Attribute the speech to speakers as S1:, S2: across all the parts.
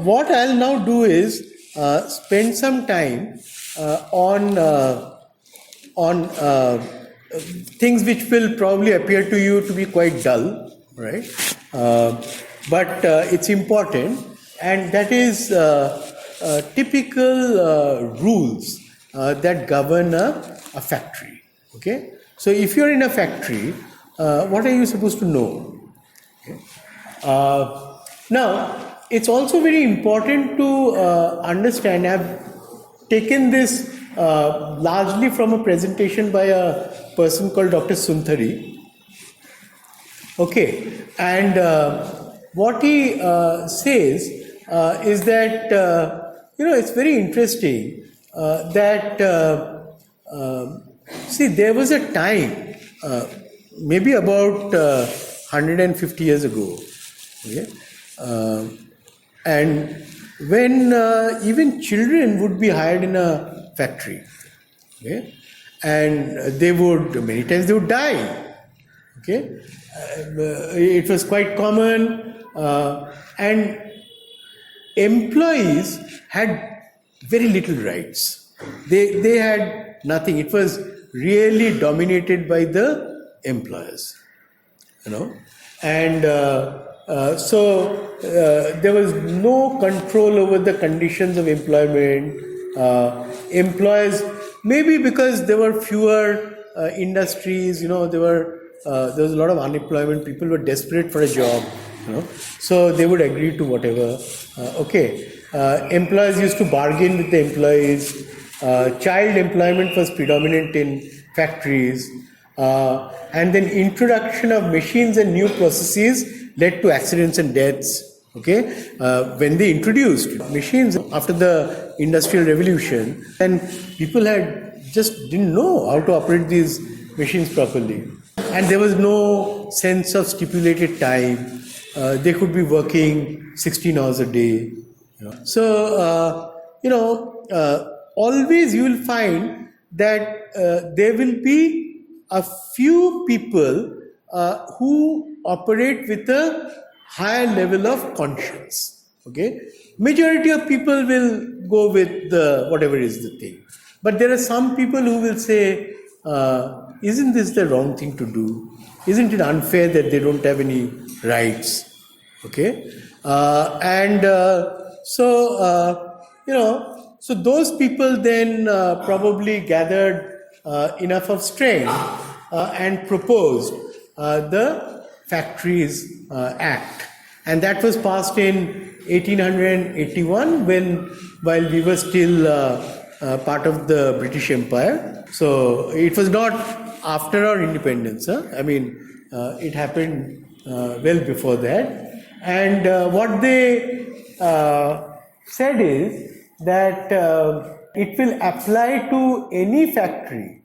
S1: what I'll now do is spend some time on things which will probably appear to you to be quite dull, right? But it's important, and that is typical rules that govern a factory. Okay, so if you're in a factory, what are you supposed to know? Okay. Now, it's also very important to understand. I've taken this largely from a presentation by a person called Dr. Sunthari. Okay, and what he says is that, it's very interesting that, see, there was a time, maybe about 150 years ago, okay, and when even children would be hired in a factory, okay, and many times they would die, okay. It was quite common, and employees had very little rights. They had nothing. It was really dominated by the employers, and so there was no control over the conditions of employment. Employers, maybe because there were fewer industries, there was a lot of unemployment. People were desperate for a job, so they would agree to whatever. Employers used to bargain with the employees. Child employment was predominant in factories, and then introduction of machines and new processes led to accidents and deaths. Okay, when they introduced machines after the Industrial Revolution, and people just didn't know how to operate these machines properly, and there was no sense of stipulated time. They could be working 16 hours a day. So always you will find that there will be a few people who operate with a higher level of conscience. Okay, majority of people will go with whatever is the thing, but there are some people who will say, isn't this the wrong thing to do? Isn't it unfair that they don't have any rights? Okay, so those people then probably gathered enough of strength and proposed the Factories Act, and that was passed in 1881 while we were still part of the British Empire. So it was not after our independence. It happened well before that. And what they said is that it will apply to any factory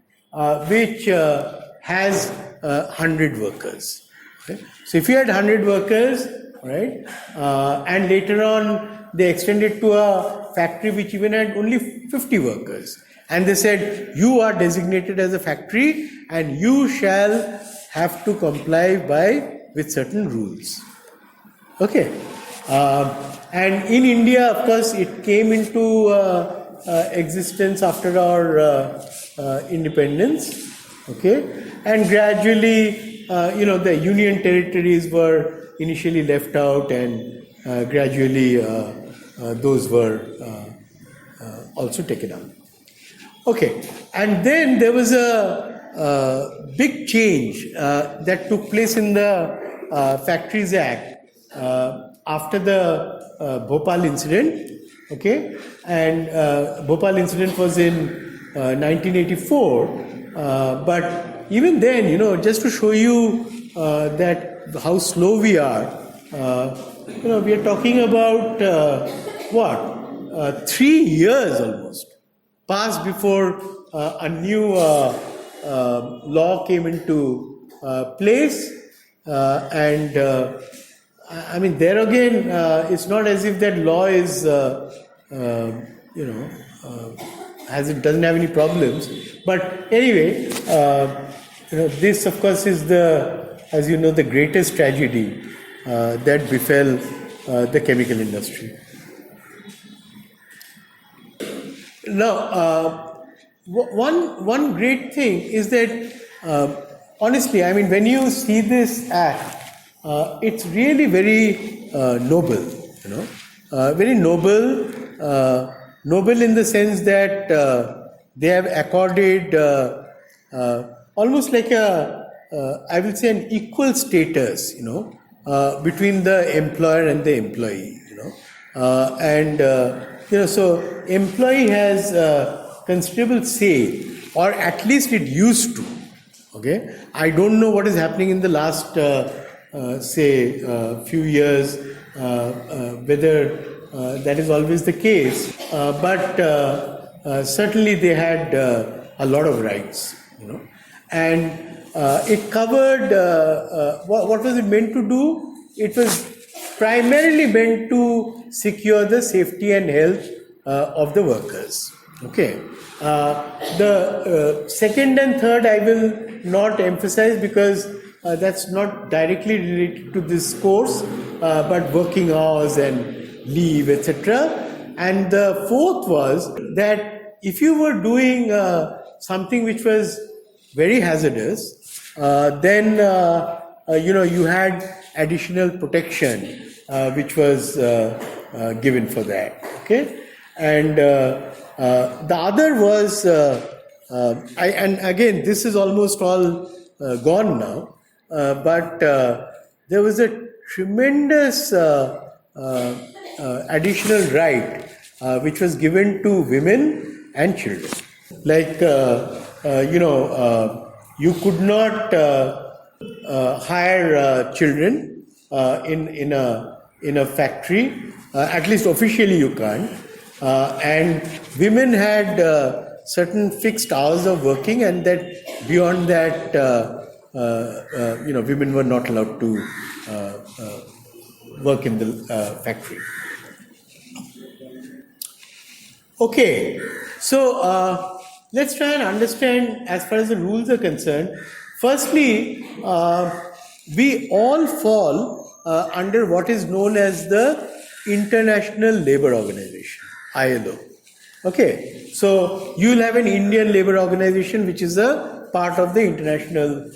S1: which has 100 workers. Okay? So if you had 100 workers, right, and later on they extended to a factory which even had only 50 workers, and they said, you are designated as a factory and you shall have to comply with certain rules. Okay, and in India, of course, it came into existence after our independence. Okay, and gradually, the union territories were initially left out, and gradually those were also taken up. Okay, and then there was a big change that took place in the Factories Act after the Bhopal incident. Okay, and Bhopal incident was in 1984, but even then, just to show you that how slow we are, we are talking about 3 years almost passed before a new law came into place, and there again, it's not as if that law is, doesn't have any problems. But anyway, this of course is the greatest tragedy that befell the chemical industry. Now, one great thing is that, honestly, I mean, when you see this act, it's really very noble, you know, very noble, noble in the sense that they have accorded almost like I will say, an equal status, you know, between the employer and the employee, you know, and you know, so employee has considerable say, or at least it used to. Okay, I don't know what is happening in the last say few years, whether that is always the case, but certainly they had a lot of rights, you know, and it covered what was it meant to do? It was primarily meant to secure the safety and health of the workers. Okay, the second and third I will not emphasize because that's not directly related to this course, but working hours and leave, etc. And the fourth was that if you were doing something which was very hazardous, then you know, you had additional protection which was given for that. Okay, and the other was and again, this is almost all gone now, but there was a tremendous additional right which was given to women and children. Like, you know, you could not hire children in a factory, at least officially you can't, and women had certain fixed hours of working, and that beyond that, you know, women were not allowed to work in the factory. Okay, so let's try and understand as far as the rules are concerned. Firstly, we all fall under what is known as the International Labour Organization, ILO. Okay, so you will have an Indian Labour Organization which is a part of the International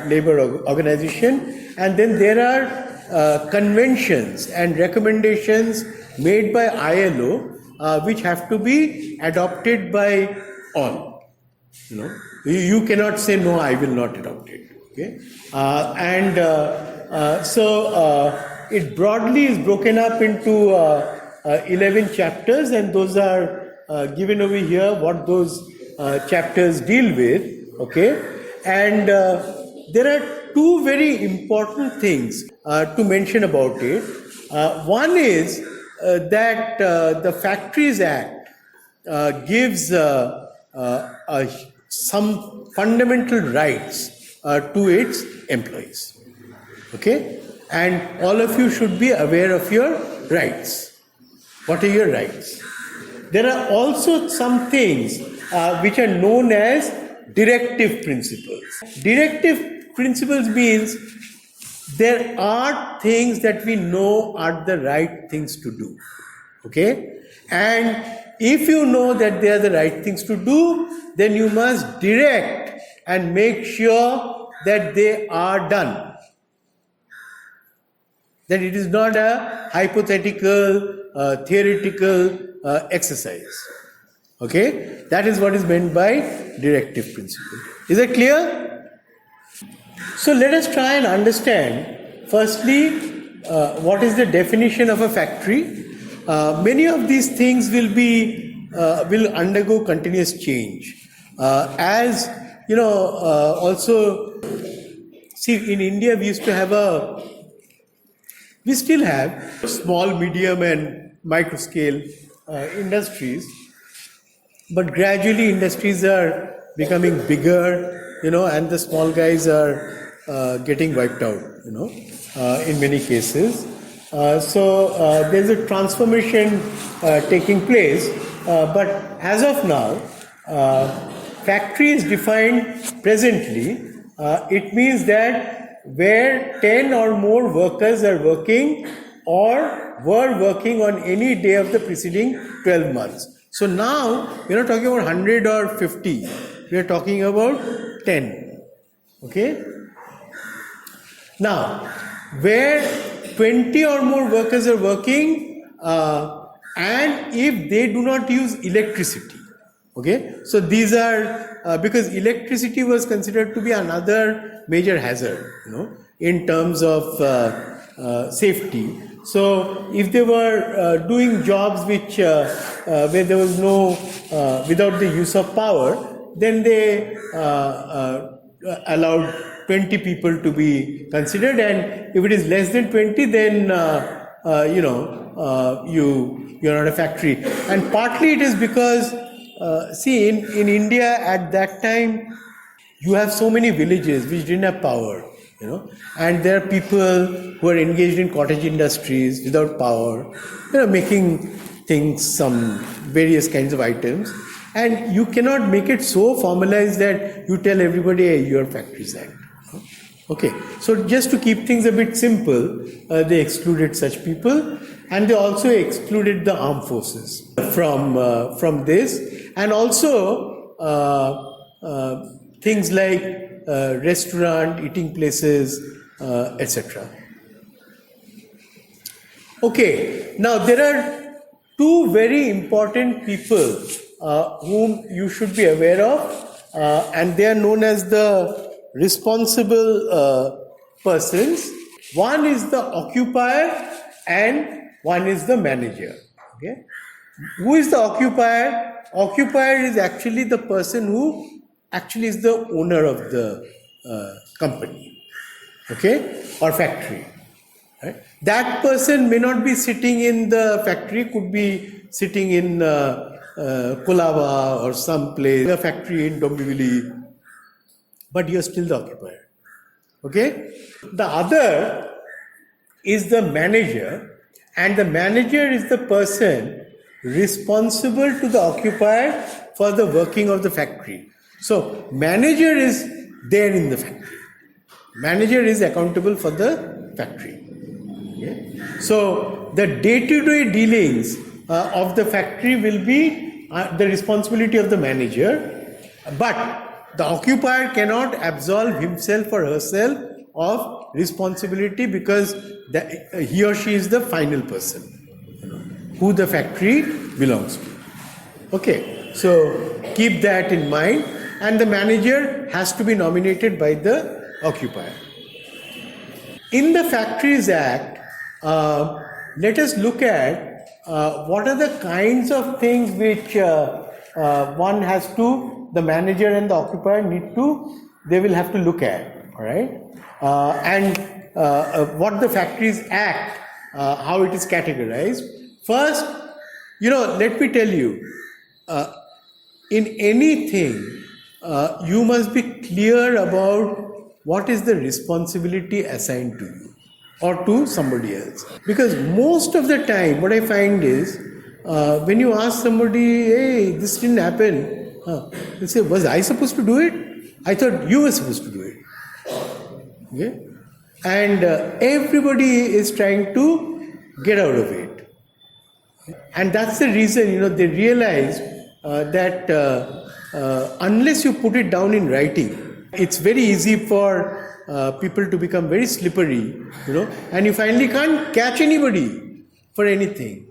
S1: Labour Organization, and then there are conventions and recommendations made by ILO which have to be adopted by all. You know, you cannot say no, I will not adopt it. Okay, so it broadly is broken up into 11 chapters, and those are given over here, what those chapters deal with. Okay, and there are two very important things to mention about it. One is that the Factories Act gives some fundamental rights to its employees. Okay, and all of you should be aware of your rights. What are your rights? There are also some things which are known as directive principles. Directive principles means there are things that we know are the right things to do. Okay, and if you know that they are the right things to do, then you must direct and make sure that they are done. That it is not a hypothetical, theoretical exercise. Okay, that is what is meant by directive principle. Is that clear? So let us try and understand firstly what is the definition of a factory. Many of these things will undergo continuous change. As you know, also, see, in India we used to we still have small, medium and micro scale industries, but gradually industries are becoming bigger, you know, and the small guys are getting wiped out, you know, in many cases. So there's a transformation taking place, but as of now, factory is defined presently. It means that where 10 or more workers are working or were working on any day of the preceding 12 months. So now we're not talking about 100 or 50, we are talking about 10. Okay? Now, where 20 or more workers are working, and if they do not use electricity, okay, so these are because electricity was considered to be another major hazard, in terms of safety. So if they were doing jobs which where there was no without the use of power, then they allowed 20 people to be considered, and if it is less than 20, then you're not a factory. And partly it is because see, in India at that time you have so many villages which didn't have power, and there are people who are engaged in cottage industries without power, making things, some various kinds of items, and you cannot make it so formalized that you tell everybody, hey, your Factories Act. Okay, so just to keep things a bit simple, they excluded such people, and they also excluded the armed forces from this, and also things like restaurant, eating places, etc. Okay, now there are two very important people whom you should be aware of, and they are known as the responsible persons. One is the occupier and one is the manager. Okay, who is the occupier? Occupier is actually the person who actually is the owner of the company, okay, or factory. Right? That person may not be sitting in the factory, could be sitting in Kolaba or some place, a factory in Dombivli, but you're still the occupier. Okay? The other is the manager, and the manager is the person responsible to the occupier for the working of the factory. So, manager is there in the factory. Manager is accountable for the factory. Okay? So, the day-to-day dealings of the factory will be the responsibility of the manager, but the occupier cannot absolve himself or herself of responsibility because he or she is the final person who the factory belongs to. Okay, so keep that in mind, and the manager has to be nominated by the occupier. In the Factories Act, let us look at what are the kinds of things which one has to, the manager and the occupier they will have to look at, all right? And what the Factories Act, how it is categorized. First, let me tell you, in anything, you must be clear about what is the responsibility assigned to you or to somebody else. Because most of the time, what I find is, when you ask somebody, hey, this didn't happen, they say, was I supposed to do it? I thought you were supposed to do it. Okay? And everybody is trying to get out of it. And that's the reason, they realize that unless you put it down in writing, it's very easy for people to become very slippery, and you finally can't catch anybody for anything.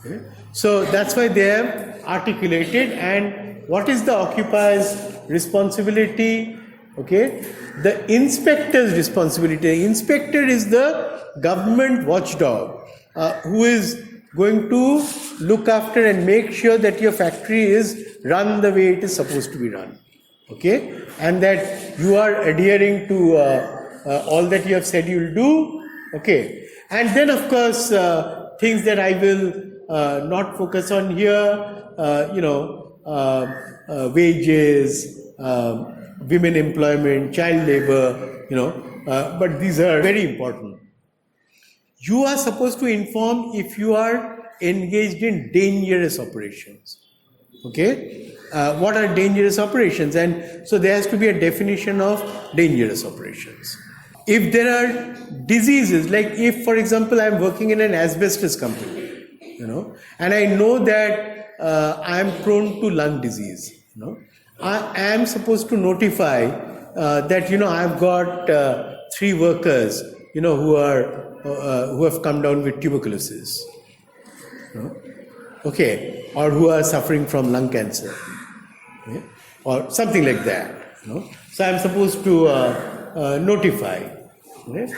S1: Okay? So that's why they have articulated. And what is the occupier's responsibility? Okay, the inspector's responsibility. The inspector is the government watchdog who is going to look after and make sure that your factory is run the way it is supposed to be run. Okay, and that you are adhering to all that you have said you will do. Okay, and then of course things that I will not focus on here, wages, women employment, child labor, but these are very important. You are supposed to inform if you are engaged in dangerous operations. Okay? What are dangerous operations? And so there has to be a definition of dangerous operations. If there are diseases, like if, for example, I am working in an asbestos company, and I know that I am prone to lung disease. I am supposed to notify that I've got 3 workers who have come down with tuberculosis, okay, or who are suffering from lung cancer, okay? Or something like that. So I'm supposed to notify. Okay?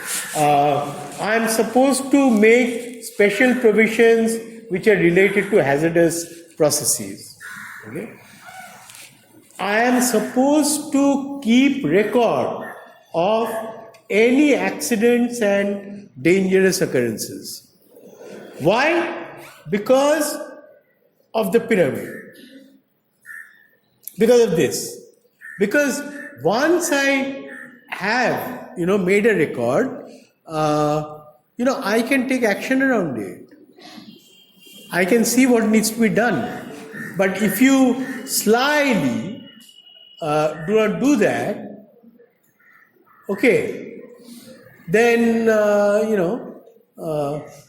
S1: I'm supposed to make special provisions which are related to hazardous processes. Okay? I am supposed to keep record of any accidents and dangerous occurrences. Why? Because of the pyramid. Because of this. Because once I have, made a record, I can take action around it. I can see what needs to be done. But if you slyly do not do that, okay, then,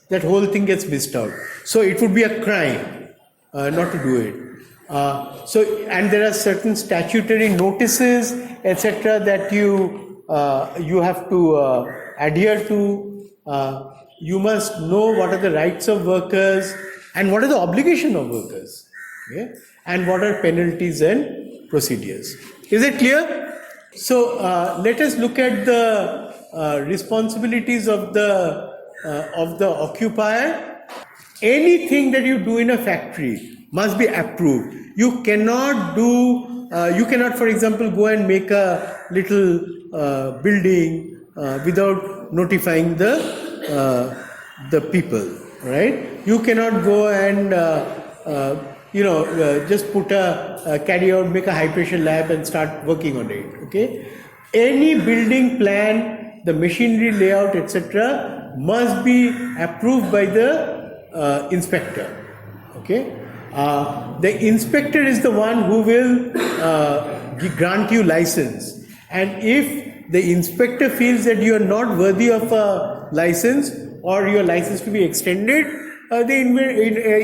S1: that whole thing gets missed out. So it would be a crime not to do it. And there are certain statutory notices, etc., that you have to adhere to. You must know what are the rights of workers and what are the obligations of workers, okay? And what are penalties and procedures. Is it clear? So let us look at the responsibilities of the occupier. Anything that you do in a factory must be approved. You cannot, for example, go and make a little building without notifying the people, right? You cannot go and just put make a high pressure lab and start working on it. Okay, any building plan, the machinery layout, etc., must be approved by the inspector. Okay. The inspector is the one who will grant you license, and if the inspector feels that you are not worthy of a license or your license to be extended, the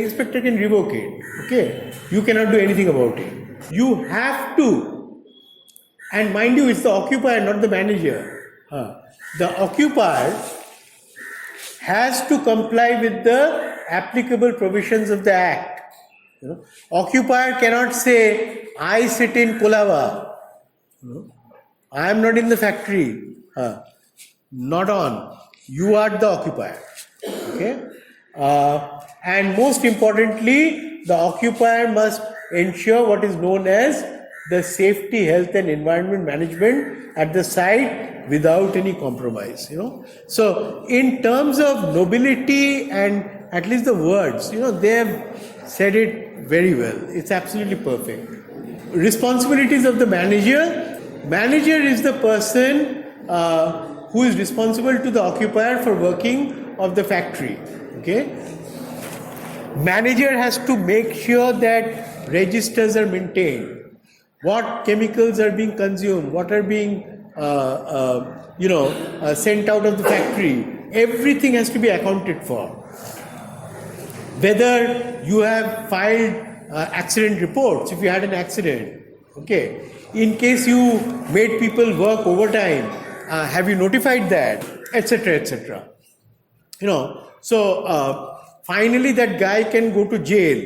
S1: inspector can revoke it. Okay, you cannot do anything about it. You have to, and mind you, it's the occupier, not the manager. The occupier has to comply with the applicable provisions of the Act. Occupier cannot say, I sit in Kolava. I am not in the factory. Not on. You are the occupier. Okay? And most importantly, the occupier must ensure what is known as the safety, health and environment management at the site without any compromise. So in terms of nobility and at least the words, they have said it very well. It's absolutely perfect. Responsibilities of the manager. Manager is the person who is responsible to the occupier for working of the factory. Okay. Manager has to make sure that registers are maintained, what chemicals are being consumed, what are being sent out of the factory. Everything has to be accounted for. Whether you have filed accident reports, if you had an accident, okay. In case you made people work overtime, have you notified that, etc., etc. So finally that guy can go to jail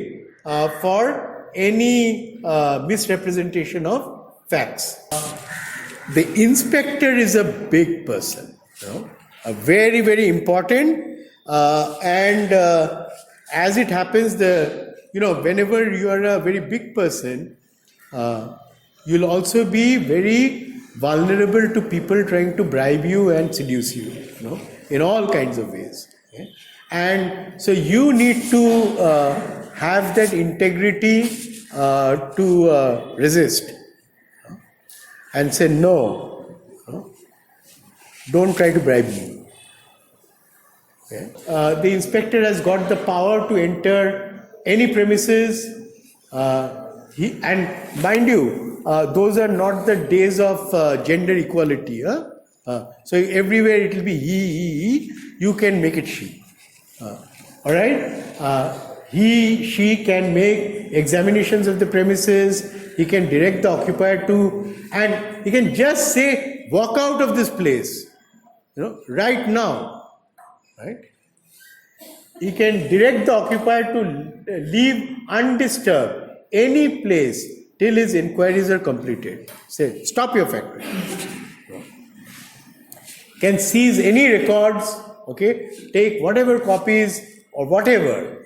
S1: for any misrepresentation of facts. The inspector is a big person, a very, very important, and as it happens, whenever you are a very big person, you'll also be very vulnerable to people trying to bribe you and seduce you, in all kinds of ways. Okay? And so you need to have that integrity to resist and say no, don't try to bribe me. Okay. The inspector has got the power to enter any premises, and mind you, those are not the days of gender equality. So everywhere it will be he, you can make it she. All right? He, she can make examinations of the premises, he can direct the occupier to, and he can just say, walk out of this place, right now, right? He can direct the occupier to leave undisturbed any place till his inquiries are completed. Say, stop your factory. Can seize any records, okay, take whatever copies or whatever,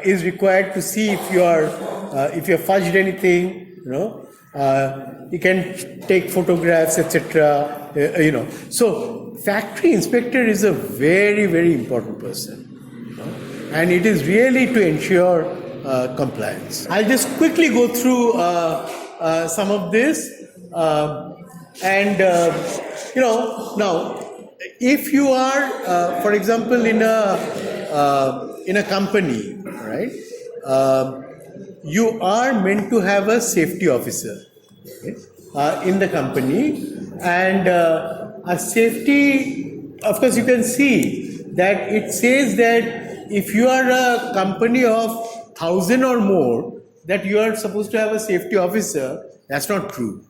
S1: is required to see if you have fudged anything, you can take photographs, etc. So factory inspector is a very, very important person, and it is really to ensure compliance. I'll just quickly go through some of this, now if you are, for example, in a company, right? You are meant to have a safety officer, okay, in the company, and a safety. Of course, you can see that it says that if you are a company of 1,000 or more, that you are supposed to have a safety officer. That's not true.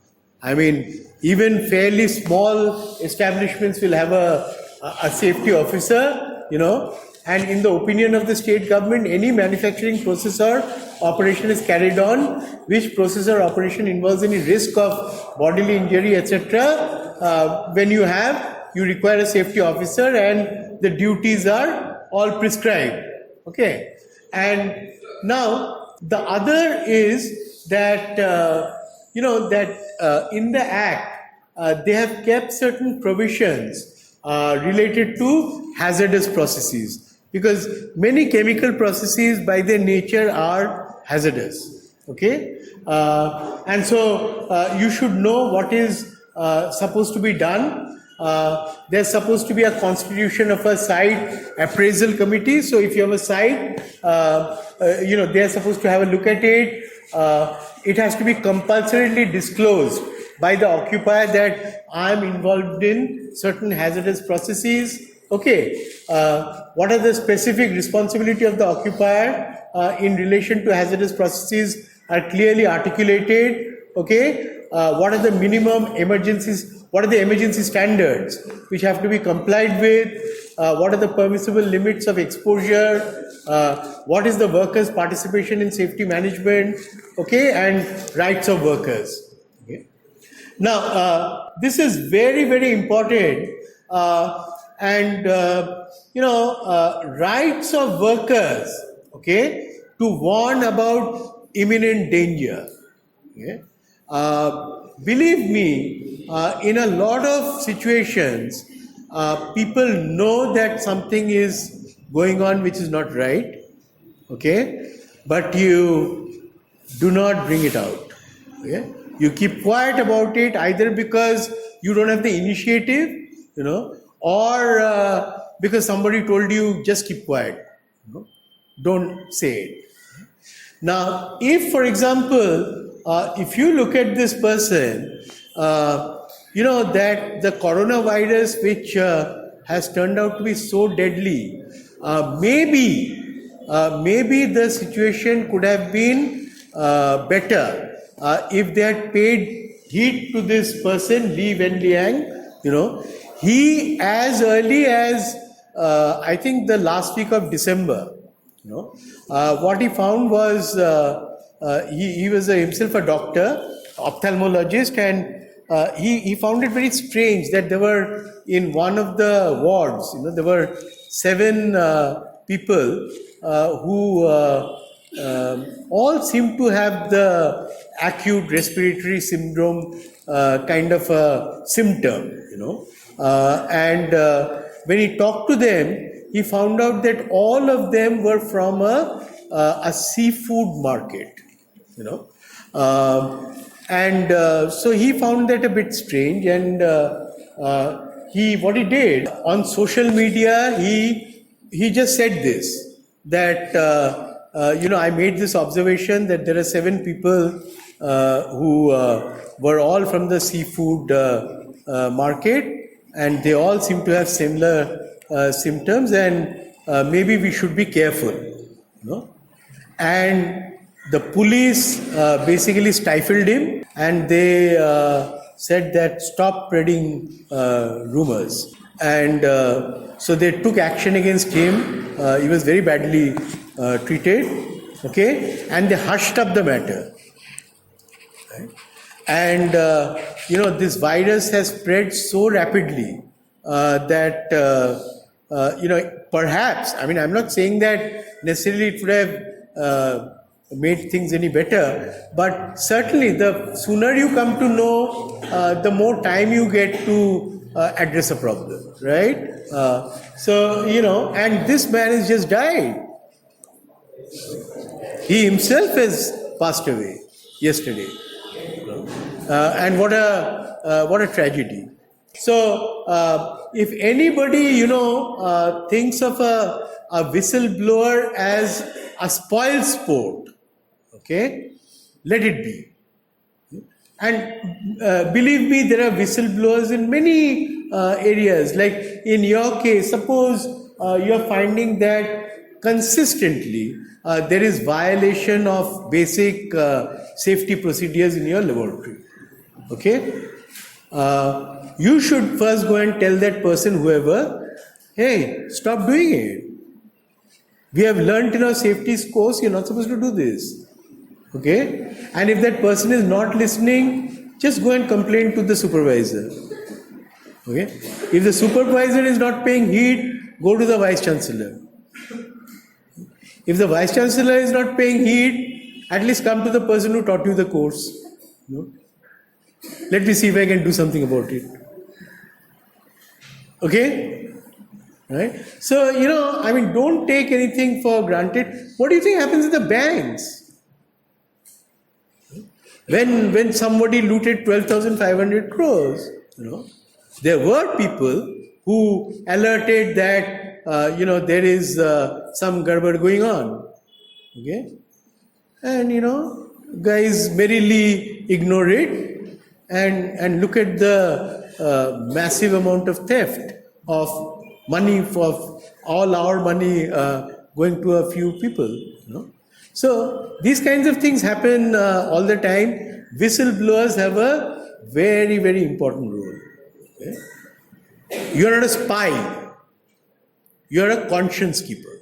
S1: I mean, even fairly small establishments will have a safety officer, and in the opinion of the state government, any manufacturing process or operation is carried on which process or operation involves any risk of bodily injury, etc. When you require a safety officer, and the duties are all prescribed. Okay, and now the other is that in the Act they have kept certain provisions related to hazardous processes, because many chemical processes by their nature are hazardous. Okay, and so you should know what is supposed to be done. There's supposed to be a constitution of a site appraisal committee. So if you have a site, they're supposed to have a look at it. It has to be compulsorily disclosed by the occupier that I'm involved in certain hazardous processes. Okay, what are the specific responsibility of the occupier in relation to hazardous processes are clearly articulated. Okay, what are the minimum emergencies? What are the emergency standards which have to be complied with? What are the permissible limits of exposure? What is the workers' participation in safety management? Okay, and rights of workers. Okay. Now, this is very, very important. Rights of workers, okay, to warn about imminent danger. Okay. Believe me, in a lot of situations, people know that something is going on which is not right, okay, but you do not bring it out. Okay? You keep quiet about it, either because you don't have the initiative, or because somebody told you just keep quiet. Don't say it. Now, if, for example, if you look at this person, that the coronavirus, which has turned out to be so deadly, maybe the situation could have been better if they had paid heed to this person, Li Wenliang. He, as early as I think the last week of December, what he found was he was himself a doctor, ophthalmologist, and he found it very strange that there were, in one of the wards, there were 7 people who all seemed to have the acute respiratory syndrome kind of a symptom, and when he talked to them, he found out that all of them were from a seafood market, so he found that a bit strange, and what he did on social media, he just said this, that I made this observation that there are 7 people who were all from the seafood market, and they all seem to have similar symptoms, and maybe we should be careful. And The police basically stifled him, and they said that stop spreading rumors. And so they took action against him. He was very badly treated, okay, and they hushed up the matter. Right? And this virus has spread so rapidly that perhaps, I mean, I'm not saying that necessarily it would have made things any better, but certainly the sooner you come to know, the more time you get to address a problem, right? And this man has just died. He himself has passed away yesterday. And what a tragedy. So if anybody thinks of a whistleblower as a spoil sport, okay, let it be. And believe me, there are whistleblowers in many areas. Like in your case, suppose you're finding that consistently there is violation of basic safety procedures in your laboratory. Okay? You should first go and tell that person, whoever, hey, stop doing it. We have learnt in our safety course, you're not supposed to do this. Okay? And if that person is not listening, just go and complain to the supervisor. Okay? If the supervisor is not paying heed, go to the vice chancellor. If the vice chancellor is not paying heed, at least come to the person who taught you the course. Let me see if I can do something about it. Okay? Right? So, don't take anything for granted. What do you think happens in the banks? When somebody looted 12,500 crores, there were people who alerted that, there is some garbage going on. Okay? And, guys merrily ignore it and look at the massive amount of theft of money, of all our money going to a few people. So these kinds of things happen all the time. Whistleblowers have a very, very important role. Okay? You are not a spy. You are a conscience keeper.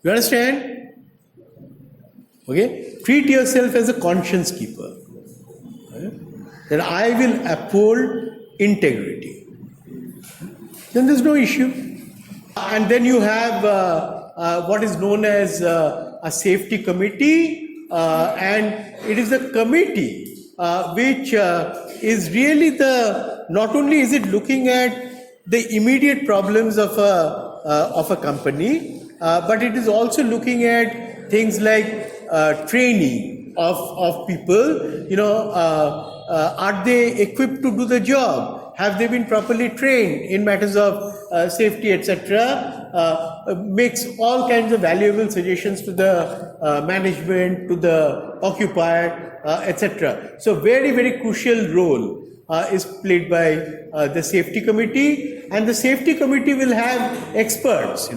S1: You understand? Okay? Treat yourself as a conscience keeper. Okay? That I will uphold integrity. Then there's no issue. And then you have what is known as a safety committee, and it is the committee which is really not only is it looking at the immediate problems of a company, but it is also looking at things like training of people. Are they equipped to do the job? Have they been properly trained in matters of safety, etc.? Makes all kinds of valuable suggestions to the management, to the occupier, etc. So very, very crucial role is played by the safety committee, and the safety committee will have experts.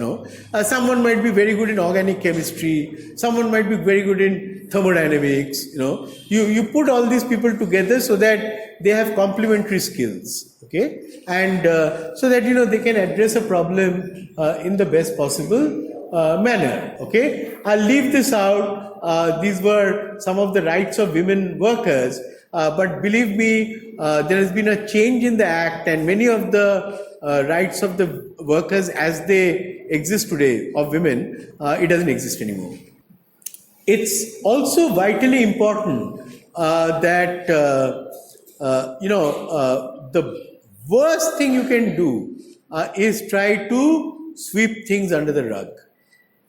S1: Someone might be very good in organic chemistry, someone might be very good in thermodynamics. You put all these people together so that they have complementary skills. Okay, and so that they can address a problem in the best possible manner. Okay, I'll leave this out. These were some of the rights of women workers, but believe me, there has been a change in the act, and many of the rights of the workers as they exist today of women, it doesn't exist anymore. It's also vitally important that the worst thing you can do is try to sweep things under the rug,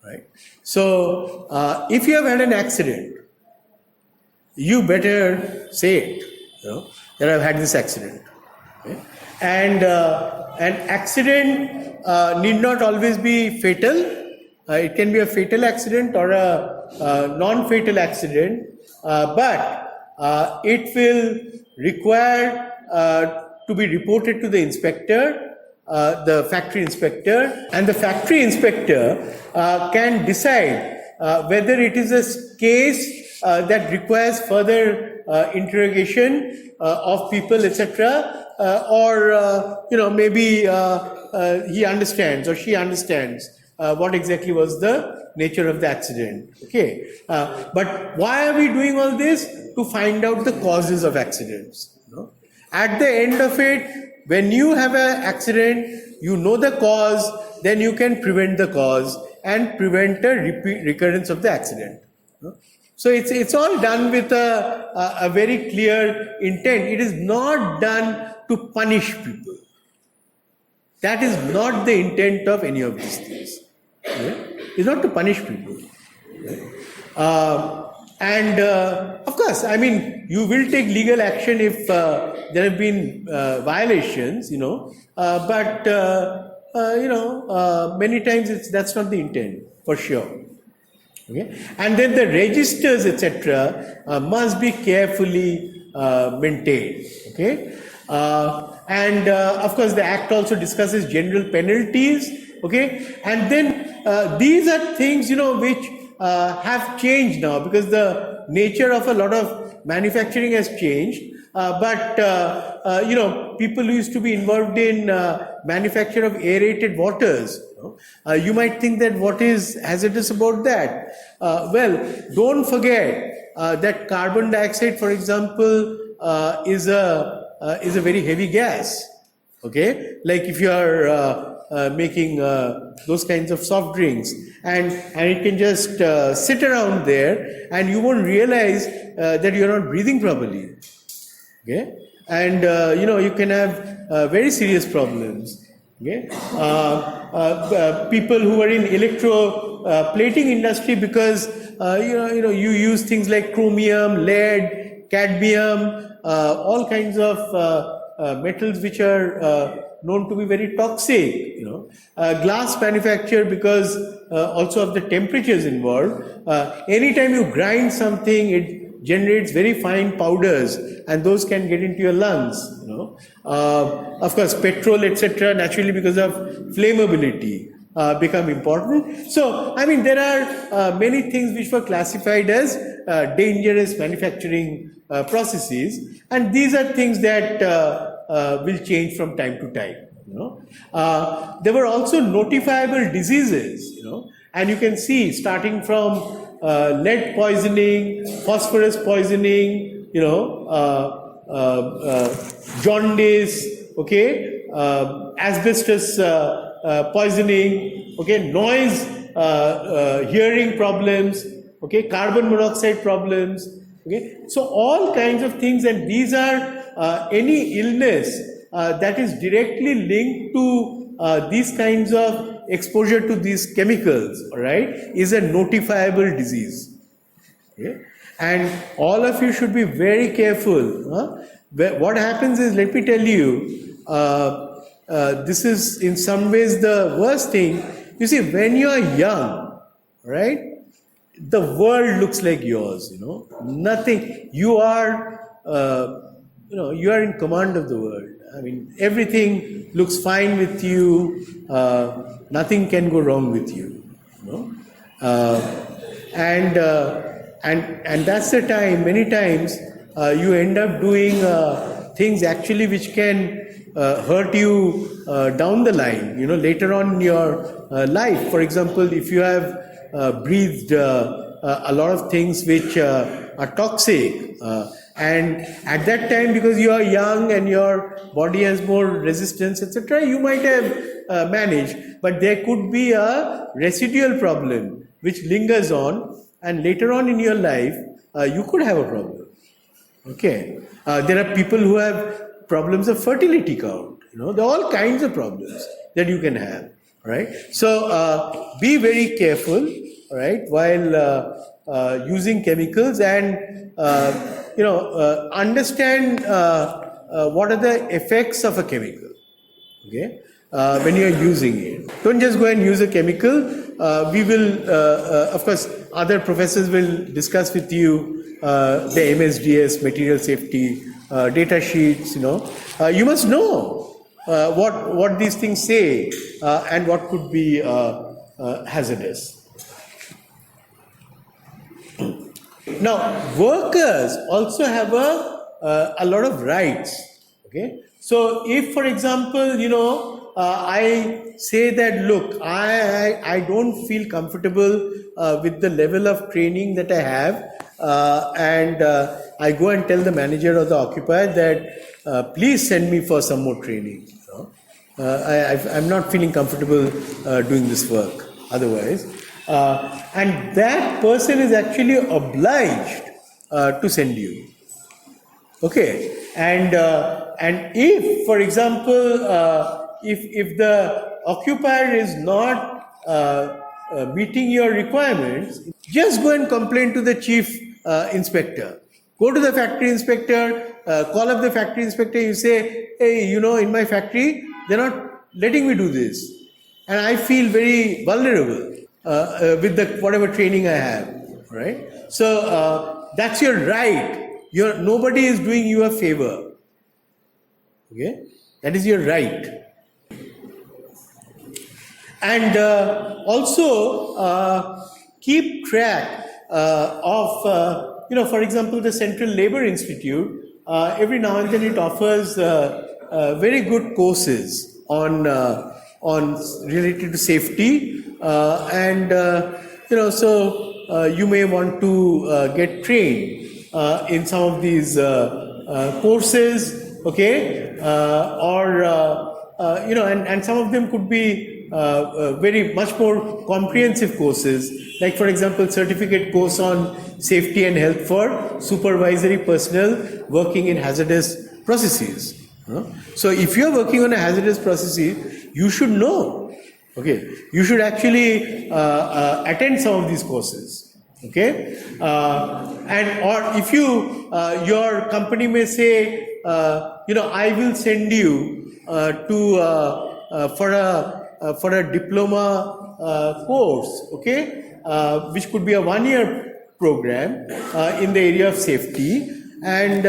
S1: right? So if you have had an accident, you better say it, that I've had this accident. Okay? And an accident need not always be fatal. It can be a fatal accident or a non-fatal accident, but it will require to be reported to the inspector, the factory inspector, and the factory inspector can decide whether it is a case that requires further interrogation of people, etc., or maybe he understands or she understands what exactly was the nature of the accident. Okay, but why are we doing all this? To find out the causes of accidents. At the end of it, when you have an accident, you know the cause, then you can prevent the cause and prevent a recurrence of the accident. So it's all done with a very clear intent. It is not done to punish people. That is not the intent of any of these things. It's not to punish people. And of course, I mean, you will take legal action if there have been violations, but many times that's not the intent, for sure. Okay? And then the registers, etc., must be carefully maintained. Okay? And of course, the Act also discusses general penalties. Okay? And then these are things, which have changed now because the nature of a lot of manufacturing has changed. But people who used to be involved in manufacture of aerated waters, you might think that what is hazardous about that? Well, don't forget that carbon dioxide, for example, is a very heavy gas. Okay, like if you are making those kinds of soft drinks, and it can just sit around there, and you won't realize that you're not breathing properly. Okay, and you can have very serious problems. Okay, people who are in electroplating industry, because you use things like chromium, lead, cadmium, all kinds of metals which are known to be very toxic. Glass manufacture, because also of the temperatures involved. Anytime you grind something, it generates very fine powders, and those can get into your lungs. Of course, petrol, etc., naturally because of flammability, become important. So, I mean, there are many things which were classified as dangerous manufacturing processes, and these are things that will change from time to time. There were also notifiable diseases, and you can see starting from lead poisoning, phosphorus poisoning, jaundice, okay, asbestos poisoning, okay, noise, hearing problems, okay, carbon monoxide problems, okay. So all kinds of things, and these are any illness that is directly linked to these kinds of exposure to these chemicals, all right, is a notifiable disease. Okay? And all of you should be very careful. What happens is, let me tell you, this is in some ways the worst thing. You see, when you are young, right, the world looks like yours, nothing, you are in command of the world. I mean, everything looks fine with you, nothing can go wrong with you, and that's the time, many times, you end up doing things actually which can hurt you down the line, later on in your life. For example, if you have breathed a lot of things which are toxic, and at that time, because you are young and your body has more resistance, etc., you might have managed, but there could be a residual problem which lingers on, and later on in your life, you could have a problem. Okay, there are people who have problems of fertility count. There are all kinds of problems that you can have. Right. So be very careful. Right, while using chemicals, and understand what are the effects of a chemical. Okay, when you are using it, don't just go and use a chemical. We will, of course, other professors will discuss with you the MSDS, material safety, data sheets. You must know what these things say and what could be hazardous. Now, workers also have a lot of rights. Okay, so if, for example, I say that, look, I don't feel comfortable with the level of training that I have, and I go and tell the manager or the occupier that please send me for some more training. I'm not feeling comfortable doing this work otherwise. And that person is actually obliged to send you. Okay, and if, for example, if the occupier is not meeting your requirements, just go and complain to the chief inspector. Go to the factory inspector, call up the factory inspector. You say, hey, in my factory they're not letting me do this, and I feel very vulnerable with the whatever training I have. Right? So that's your right. Nobody is doing you a favor. Okay, that is your right. And also keep track of, for example, the Central Labor Institute. Every now and then it offers very good courses on related to safety, and so you may want to get trained in some of these courses. Okay, and some of them could be very much more comprehensive courses, like, for example, certificate course on safety and health for supervisory personnel working in hazardous processes. So if you are working on a hazardous processes, you should know. Okay, you should actually attend some of these courses. Okay, and or if your company may say, I will send you for a diploma course, okay, which could be a 1-year program in the area of safety, and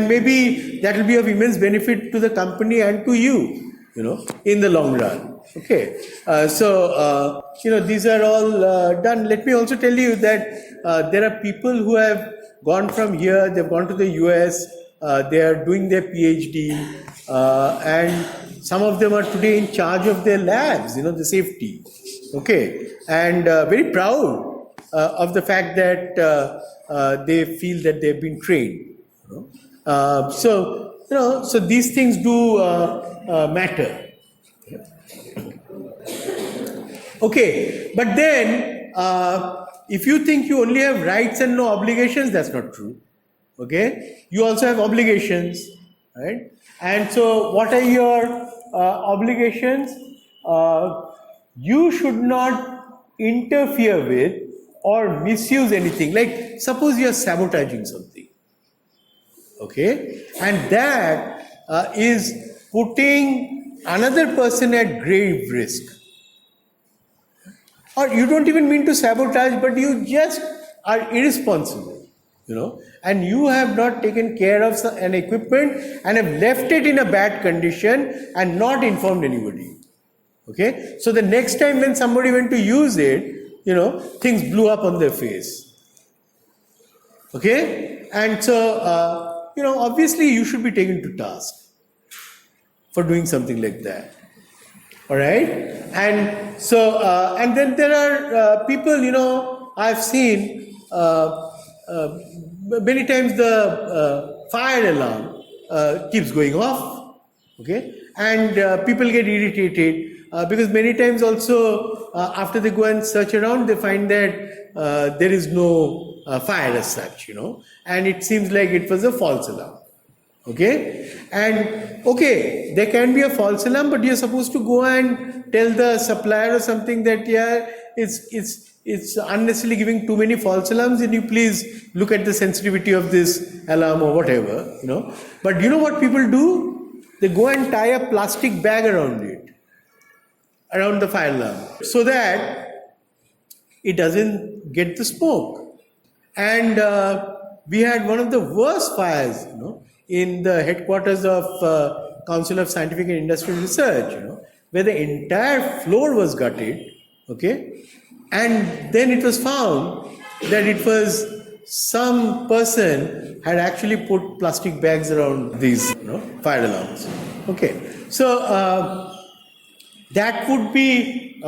S1: maybe that will be of immense benefit to the company and to you, in the long run. Okay, so these are all done. Let me also tell you that there are people who have gone from here, they've gone to the US, they are doing their PhD, and some of them are today in charge of their labs, the safety. Okay, and very proud of the fact that they feel that they've been trained. So these things do matter. Okay, but then if you think you only have rights and no obligations, that's not true. Okay, you also have obligations, right? And so what are your obligations? You should not interfere with or misuse anything. Like, suppose you are sabotaging something, okay, and that is putting another person at grave risk. Or you don't even mean to sabotage, but you just are irresponsible, and you have not taken care of an equipment and have left it in a bad condition and not informed anybody. Okay, so the next time when somebody went to use it, things blew up on their face. Okay, and so obviously you should be taken to task for doing something like that. All right, and so and then there are people, I've seen many times the fire alarm keeps going off. Okay, and people get irritated because many times also after they go and search around, they find that there is no fire as such, and it seems like it was a false alarm. Okay, and okay, there can be a false alarm, but you're supposed to go and tell the supplier or something that, yeah, it's unnecessarily giving too many false alarms, and you please look at the sensitivity of this alarm or whatever, But you know what people do? They go and tie a plastic bag around it, around the fire alarm, so that it doesn't get the smoke. And we had one of the worst fires, in the headquarters of Council of Scientific and Industrial Research, where the entire floor was gutted, okay, and then it was found that it was some person had actually put plastic bags around these fire alarms. Okay, so that would be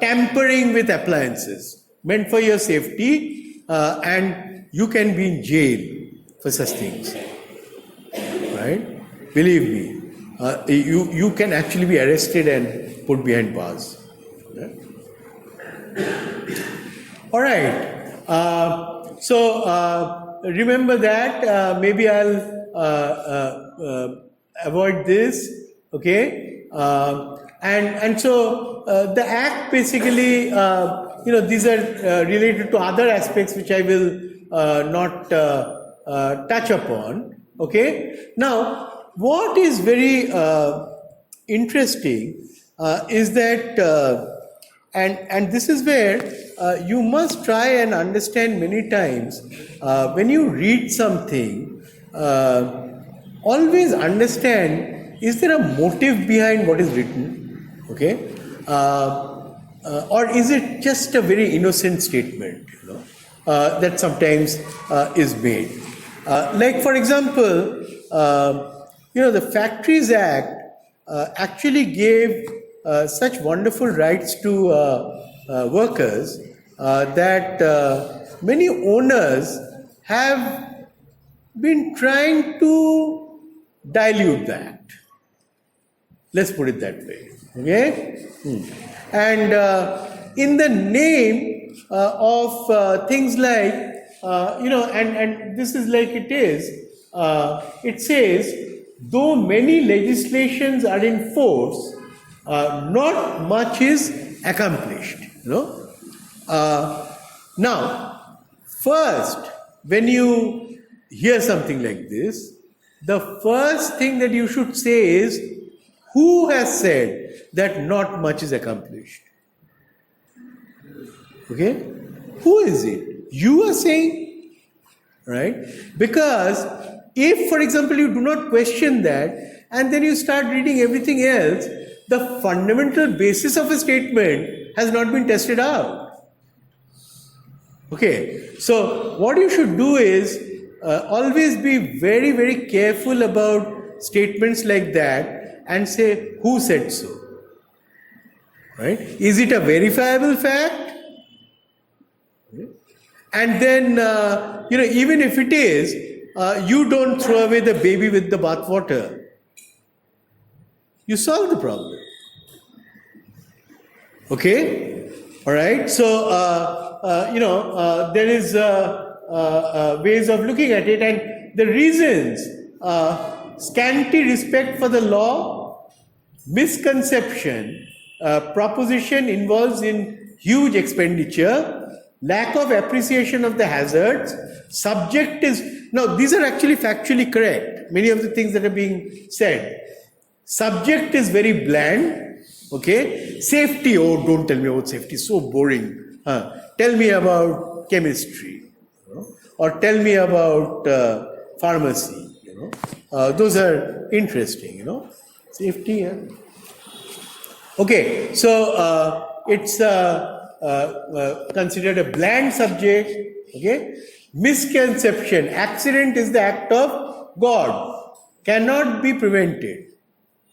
S1: tampering with appliances meant for your safety, and you can be in jail for such things, right? Believe me, you can actually be arrested and put behind bars. Right? All right. So remember that. Maybe I'll avoid this. Okay. And so the act basically, these are related to other aspects which I will not touch upon. Okay. Now, what is very interesting is that, and this is where you must try and understand many times when you read something, always understand, is there a motive behind what is written? Okay, or is it just a very innocent statement, that sometimes is made? Like for example, the Factories Act actually gave such wonderful rights to workers that many owners have been trying to dilute that. Let's put it that way. Okay? And in the name of things like, and this is like it is, it says, though many legislations are in force, not much is accomplished. Now, first, when you hear something like this, the first thing that you should say is, who has said that not much is accomplished? Okay? Who is it? You are saying, right? Because if, for example, you do not question that, and then you start reading everything else, the fundamental basis of a statement has not been tested out. Okay, so what you should do is always be very, very careful about statements like that and say, who said so? Right? Is it a verifiable fact? And then, even if it is, you don't throw away the baby with the bathwater. You solve the problem. Okay? All right? So, there is ways of looking at it, and the reasons: scanty respect for the law, misconception, proposition involves in huge expenditure, lack of appreciation of the hazards, subject is, now these are actually factually correct, many of the things that are being said. Subject is very bland, okay? Safety, oh, don't tell me about safety, so boring. Tell me about chemistry, or tell me about pharmacy, those are interesting, Safety, yeah. Okay, so it's considered a bland subject, okay? Misconception, accident is the act of God, cannot be prevented,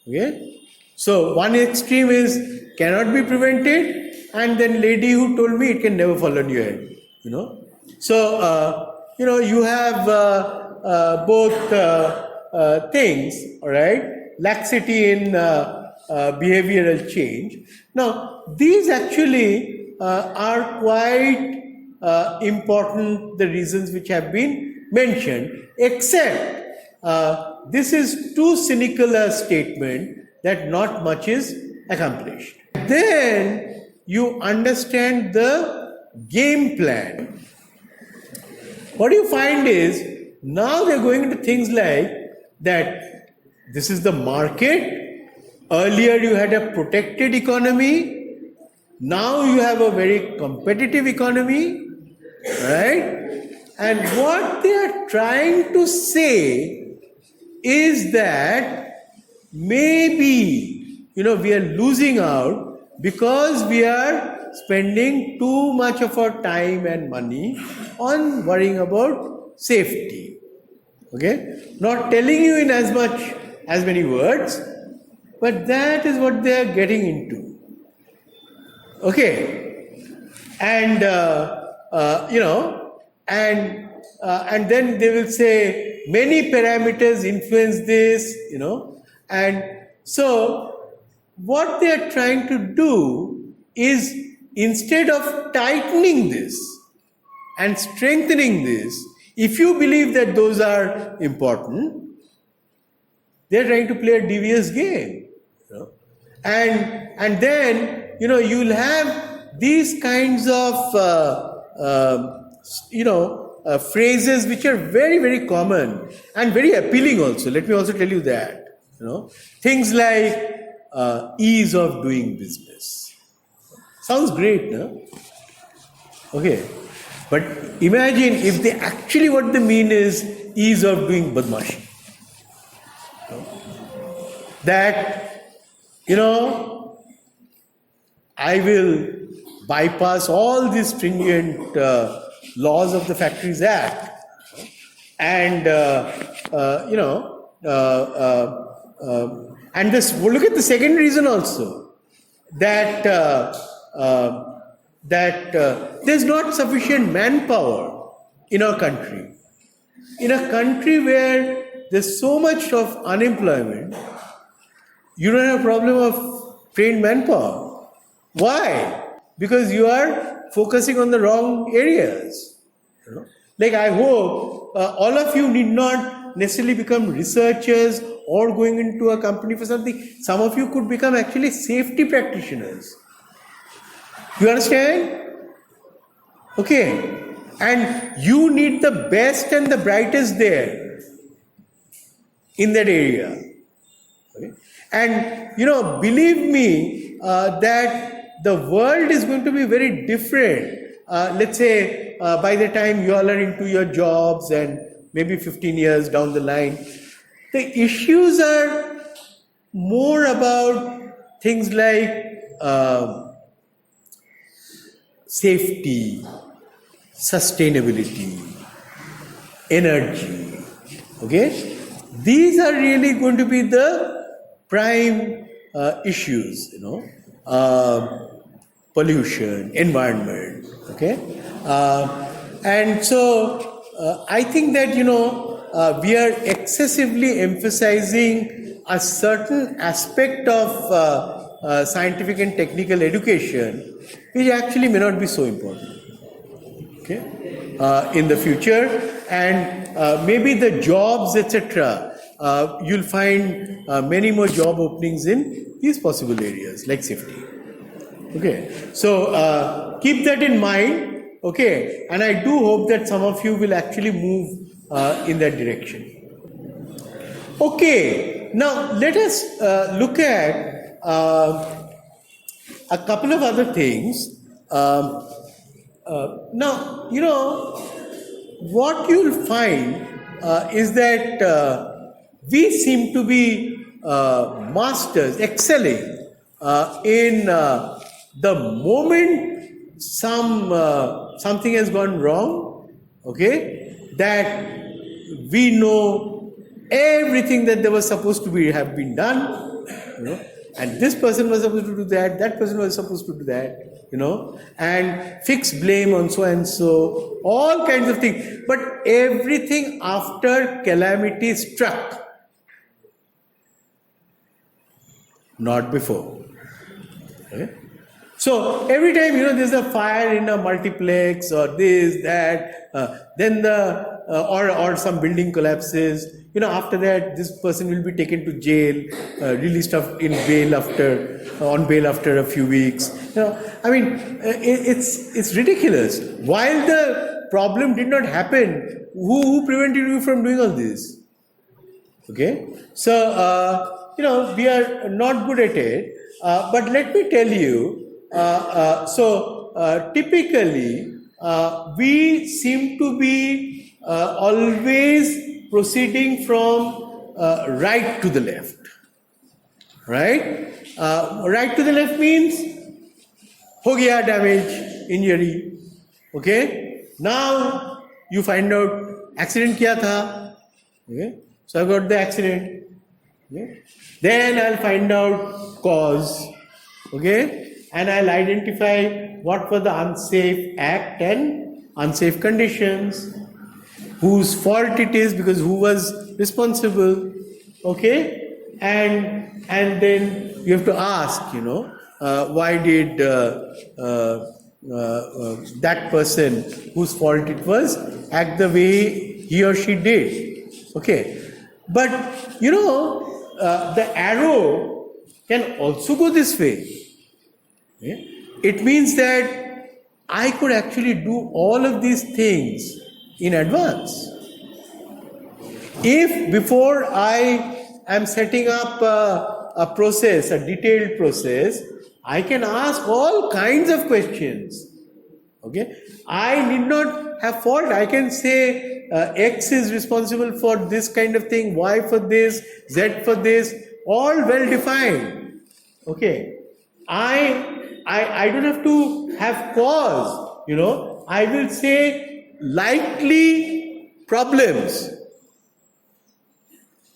S1: okay? So one extreme is cannot be prevented, and then lady who told me it can never fall on your head, So, you have both things, all right? Laxity in behavioral change. Now, these actually are quite important, the reasons which have been mentioned, except this is too cynical a statement that not much is accomplished. Then you understand the game plan. What you find is, now they're going into things like that this is the market. Earlier you had a protected economy. Now you have a very competitive economy, right? And what they are trying to say is that maybe, we are losing out because we are spending too much of our time and money on worrying about safety. Okay? Not telling you in as many words, but that is what they are getting into. Okay? And, and then they will say many parameters influence this, and so what they are trying to do is, instead of tightening this and strengthening this, if you believe that those are important, they are trying to play a devious game. And then, you'll have these kinds of, phrases which are very, very common and very appealing also. Let me also tell you that. Things like ease of doing business. Sounds great, no? Okay. But imagine if they actually, what they mean is ease of doing badmashi. That, I will bypass all these stringent laws of the Factories Act and, and this, look at the second reason also, that there's not sufficient manpower in our country. In a country where there's so much of unemployment, you don't have a problem of trained manpower. Why? Because you are focusing on the wrong areas. Like, I hope all of you need not necessarily become researchers or going into a company for something. Some of you could become actually safety practitioners. You understand? Okay. And you need the best and the brightest there in that area. Okay. And, believe me, that the world is going to be very different. Let's say by the time you all are into your jobs and maybe 15 years down the line, the issues are more about things like safety, sustainability, energy. Okay? These are really going to be the prime issues, pollution, environment. Okay? And so I think that, we are excessively emphasizing a certain aspect of scientific and technical education, which actually may not be so important. Okay? In the future, and maybe the jobs, etc., you'll find many more job openings in these possible areas, like safety. Okay, so keep that in mind. Okay, and I do hope that some of you will actually move in that direction. Okay, now let us look at a couple of other things. Now, what you'll find is that we seem to be masters, excelling in the moment something has gone wrong, okay, that we know everything that there was supposed to be have been done, and this person was supposed to do that, that person was supposed to do that, and fix blame on so and so, all kinds of things. But everything after calamity struck, not before. Okay? So every time there's a fire in a multiplex or this, that, then or some building collapses. After that, this person will be taken to jail, released on bail after a few weeks. I mean, it's ridiculous. While the problem did not happen, who prevented you from doing all this? Okay, so we are not good at it. But let me tell you. Typically, we seem to be always proceeding from right to the left. Right? Right to the left means हो गया damage, injury. Okay. Now you find out accident क्या था. Okay. So I got the accident. Okay. Then I'll find out cause. Okay. And I'll identify what were the unsafe act and unsafe conditions, whose fault it is, because who was responsible. Okay. And then you have to ask, why did that person whose fault it was act the way he or she did. Okay. But the arrow can also go this way. Okay? It means that I could actually do all of these things in advance. If before I am setting up a process, a detailed process, I can ask all kinds of questions. Okay, I need not have fault. I can say X is responsible for this kind of thing, Y for this, Z for this, all well defined. Okay, I don't have to have cause. I will say likely problems.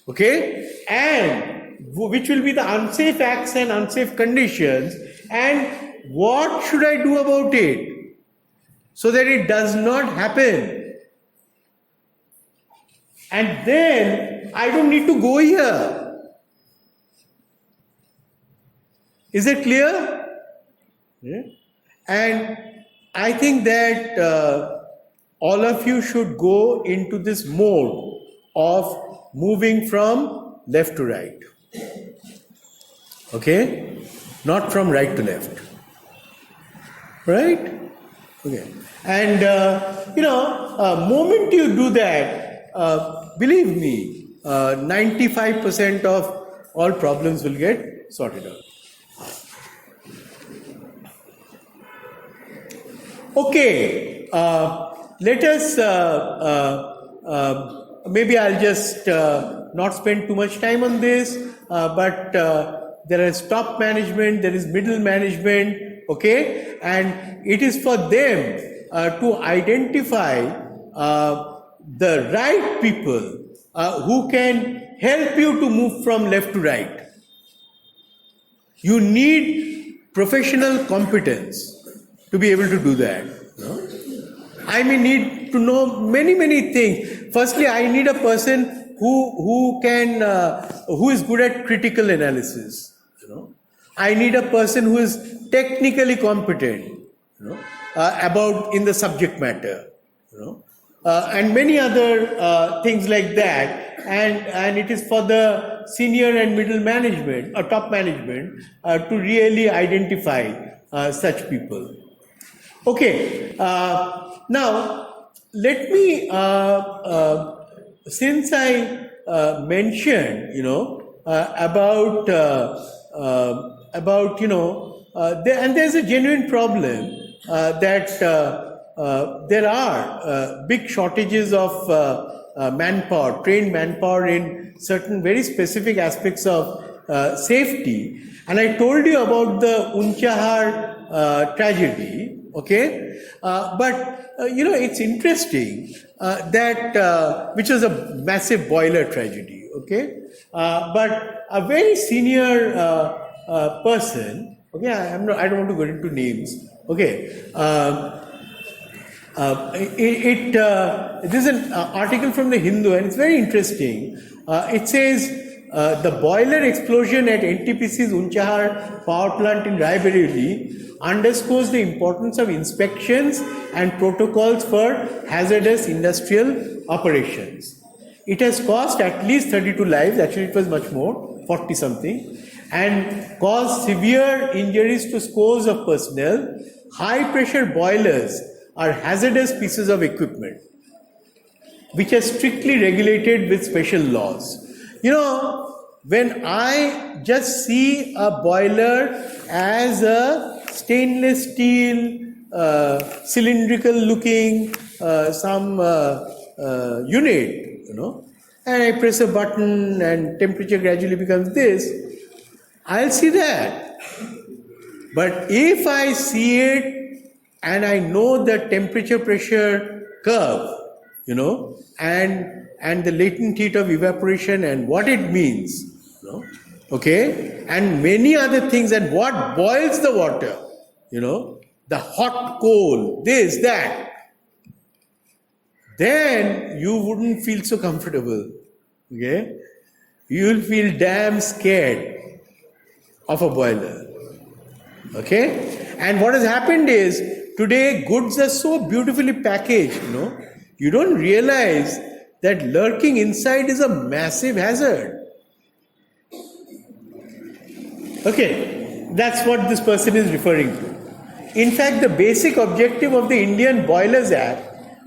S1: Okay, and which will be the unsafe acts and unsafe conditions, and what should I do about it so that it does not happen. And then I don't need to go here. Is it clear? Yeah. And I think that all of you should go into this mode of moving from left to right. Okay? Not from right to left. Right? Okay. And, moment you do that, believe me, 95% of all problems will get sorted out. Okay. Let us, maybe I'll just not spend too much time on this, but there is top management, there is middle management, okay, and it is for them to identify the right people who can help you to move from left to right. You need professional competence to be able to do that. I may need to know many things. Firstly, I need a person who is good at critical analysis. I need a person who is technically competent. About in the subject matter. And many other things like that. And it is for the senior and middle management or top management to really identify such people. Okay. Now, let me, since I mentioned, about and there's a genuine problem that there are big shortages of manpower, trained manpower in certain very specific aspects of safety. And I told you about the Unchahar tragedy. Okay, but it's interesting that which was a massive boiler tragedy. Okay, but a very senior person. Okay, I don't want to go into names. Okay, this is an article from the Hindu, and it's very interesting. It says the boiler explosion at NTPC's Unchahar power plant in Raebareli underscores the importance of inspections and protocols for hazardous industrial operations. It has cost at least 32 lives, actually it was much more, 40 something, and caused severe injuries to scores of personnel. High pressure boilers are hazardous pieces of equipment which are strictly regulated with special laws. When I just see a boiler as a stainless steel, cylindrical looking some unit, and I press a button and temperature gradually becomes this, I'll see that. But if I see it and I know the temperature pressure curve, and the latent heat of evaporation and what it means, okay, and many other things, and what boils the water, the hot coal, this, that, then you wouldn't feel so comfortable, okay? You'll feel damn scared of a boiler, okay? And what has happened is, today goods are so beautifully packaged, you don't realize that lurking inside is a massive hazard. Okay, that's what this person is referring to. In fact, the basic objective of the Indian Boilers Act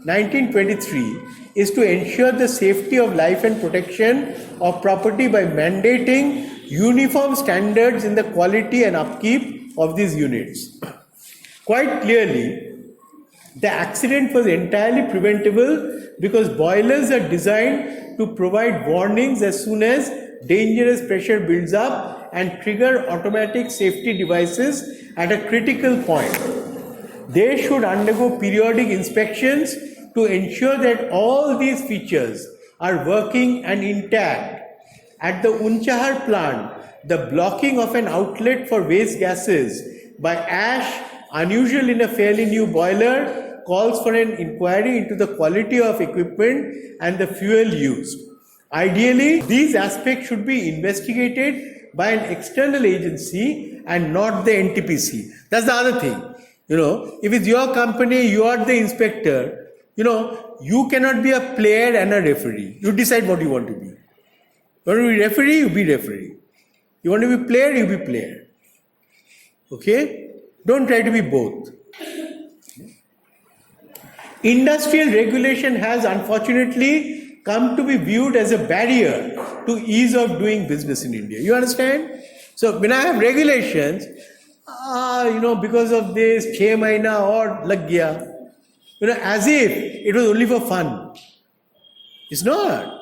S1: 1923 is to ensure the safety of life and protection of property by mandating uniform standards in the quality and upkeep of these units. Quite clearly, the accident was entirely preventable because boilers are designed to provide warnings as soon as dangerous pressure builds up and trigger automatic safety devices at a critical point. They should undergo periodic inspections to ensure that all these features are working and intact. At the Unchahar plant, the blocking of an outlet for waste gases by ash, unusual in a fairly new boiler, calls for an inquiry into the quality of equipment and the fuel used. Ideally, these aspects should be investigated by an external agency and not the NTPC. That's the other thing. If it's your company, you are the inspector, you cannot be a player and a referee. You decide what you want to be. You want to be referee, you be referee. You want to be player, you be player. Okay? Don't try to be both. Industrial regulation has unfortunately come to be viewed as a barrier to ease of doing business in India. You understand? So when I have regulations, because of this, 6 mahina or lag gaya, as if it was only for fun. It's not.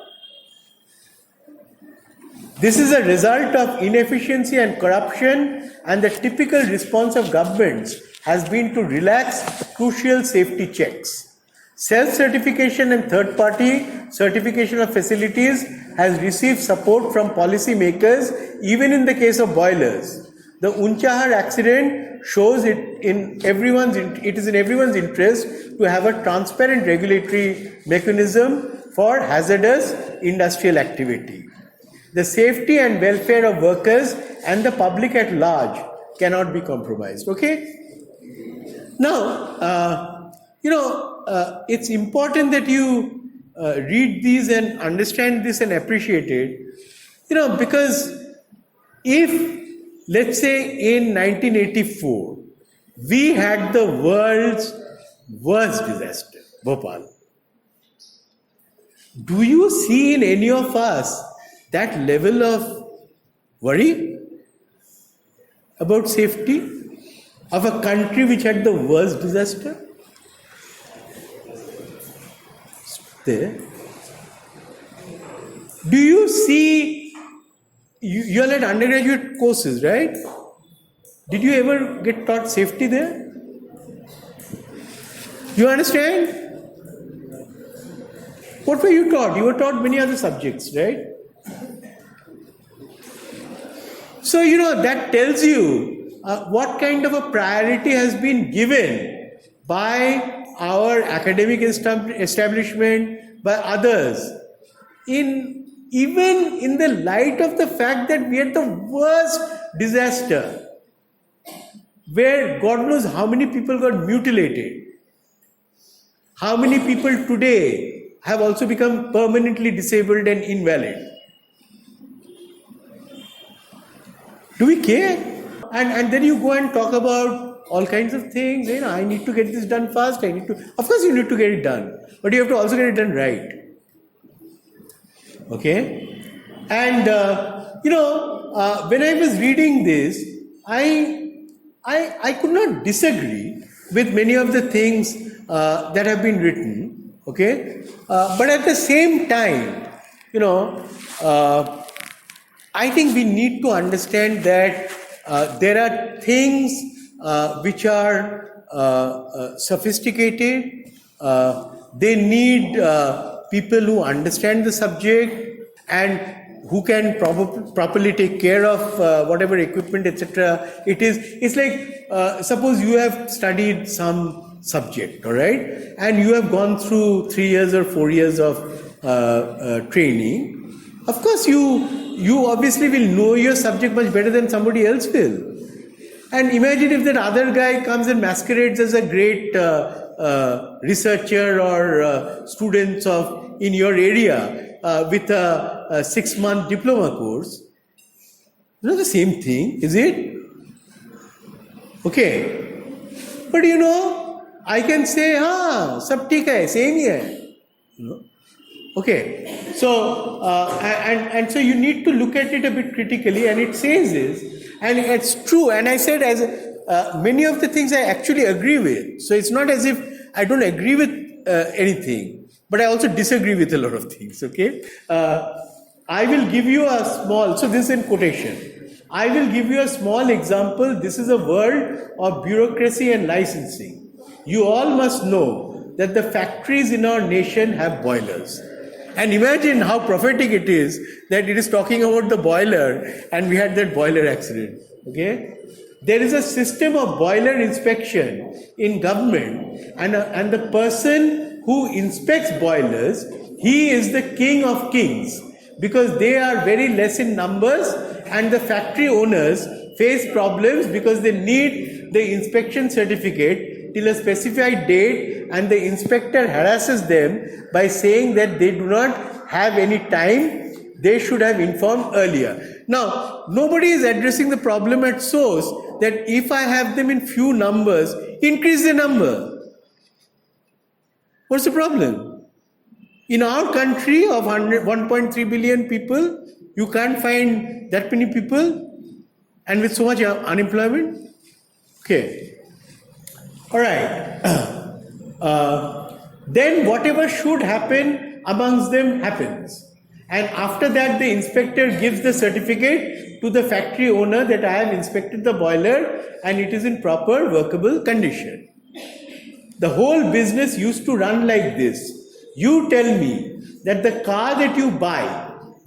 S1: This is a result of inefficiency and corruption, and the typical response of governments has been to relax crucial safety checks. Self-certification and third-party certification of facilities has received support from policymakers even in the case of boilers. The Unchahar accident shows it is in everyone's interest to have a transparent regulatory mechanism for hazardous industrial activity. The safety and welfare of workers and the public at large cannot be compromised. Okay? Now, it's important that you read these and understand this and appreciate it, because if, let's say, in 1984, we had the world's worst disaster, Bhopal. Do you see in any of us that level of worry about safety of a country which had the worst disaster? There. Do you see, you all had undergraduate courses, right? Did you ever get taught safety there? You understand? What were you taught? You were taught many other subjects, right? So, that tells you what kind of a priority has been given by our academic establishment, by others, even in the light of the fact that we had the worst disaster, where God knows how many people got mutilated, how many people today have also become permanently disabled and invalid. Do we care? And then you go and talk about all kinds of things. I need to get this done fast. Of course you need to get it done, but you have to also get it done right. Okay? And, when I was reading this, I could not disagree with many of the things that have been written. Okay? But at the same time, I think we need to understand that There are things which are sophisticated. They need people who understand the subject and who can properly take care of whatever equipment, etc. it is. It's like, suppose you have studied some subject, all right, and you have gone through 3 years or 4 years of training. Of course, you obviously will know your subject much better than somebody else will. And imagine if that other guy comes and masquerades as a great researcher or students in your area with a 6-month diploma course. It's not the same thing, is it? Okay. But I can say, sab theek hai, same hi hai. Okay. So, and so you need to look at it a bit critically, and it says this, and it's true. And I said, as many of the things I actually agree with. So it's not as if I don't agree with anything, but I also disagree with a lot of things. Okay. I will give you a small, so this is in quotation. I will give you a small example. This is a world of bureaucracy and licensing. You all must know that the factories in our nation have boilers. And imagine how prophetic it is that it is talking about the boiler and we had that boiler accident. Okay? There is a system of boiler inspection in government, and the person who inspects boilers, he is the king of kings, because they are very less in numbers and the factory owners face problems because they need the inspection certificate till a specified date, and the inspector harasses them by saying that they do not have any time, they should have informed earlier. Now, nobody is addressing the problem at source, that if I have them in few numbers, increase the number. What's the problem? In our country of 1.3 billion people, you can't find that many people, and with so much unemployment? Okay. All right. Then whatever should happen amongst them happens. And after that, the inspector gives the certificate to the factory owner that I have inspected the boiler and it is in proper workable condition. The whole business used to run like this. You tell me that the car that you buy,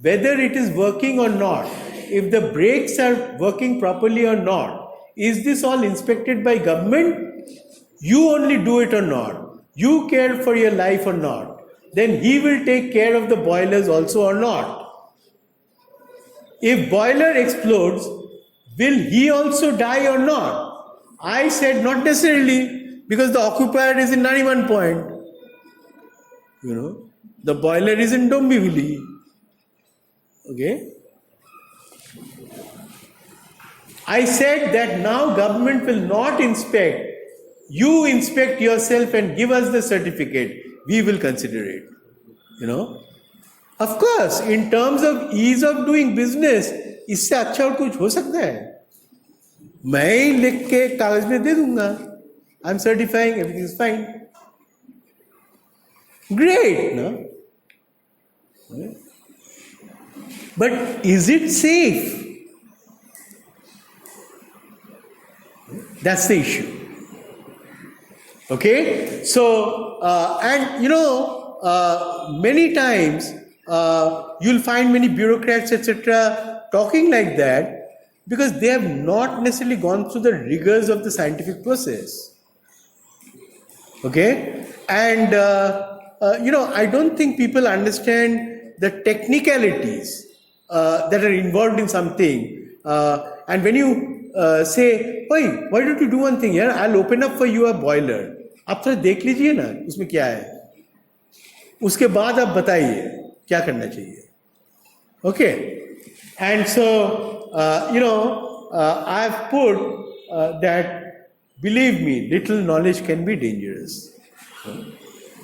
S1: whether it is working or not, if the brakes are working properly or not, is this all inspected by government? You only do it or not? You care for your life or not? Then he will take care of the boilers also or not? If boiler explodes, will he also die or not? I said not necessarily, because the occupier is in Nariman Point. The boiler is in Dombivli. Okay? I said that now government will not inspect. You inspect yourself and give us the certificate. We will consider it. Of course, in terms of ease of doing business, इससे अच्छा और कुछ हो सकता है? मैं ही लिख के कागज में दे दूंगा. I'm certifying, everything is fine. Great, no? But is it safe? That's the issue. Okay? So, many times you'll find many bureaucrats, etc., talking like that because they have not necessarily gone through the rigors of the scientific process. Okay? And, I don't think people understand the technicalities that are involved in something. And when you say, "Oi, why don't you do one thing here? I'll open up for you a boiler. आप थोड़ा देख लीजिए ना उसमें क्या है. उसके बाद आप बताइए क्या करना चाहिए." Okay, and so I've put that, believe me, little knowledge can be dangerous.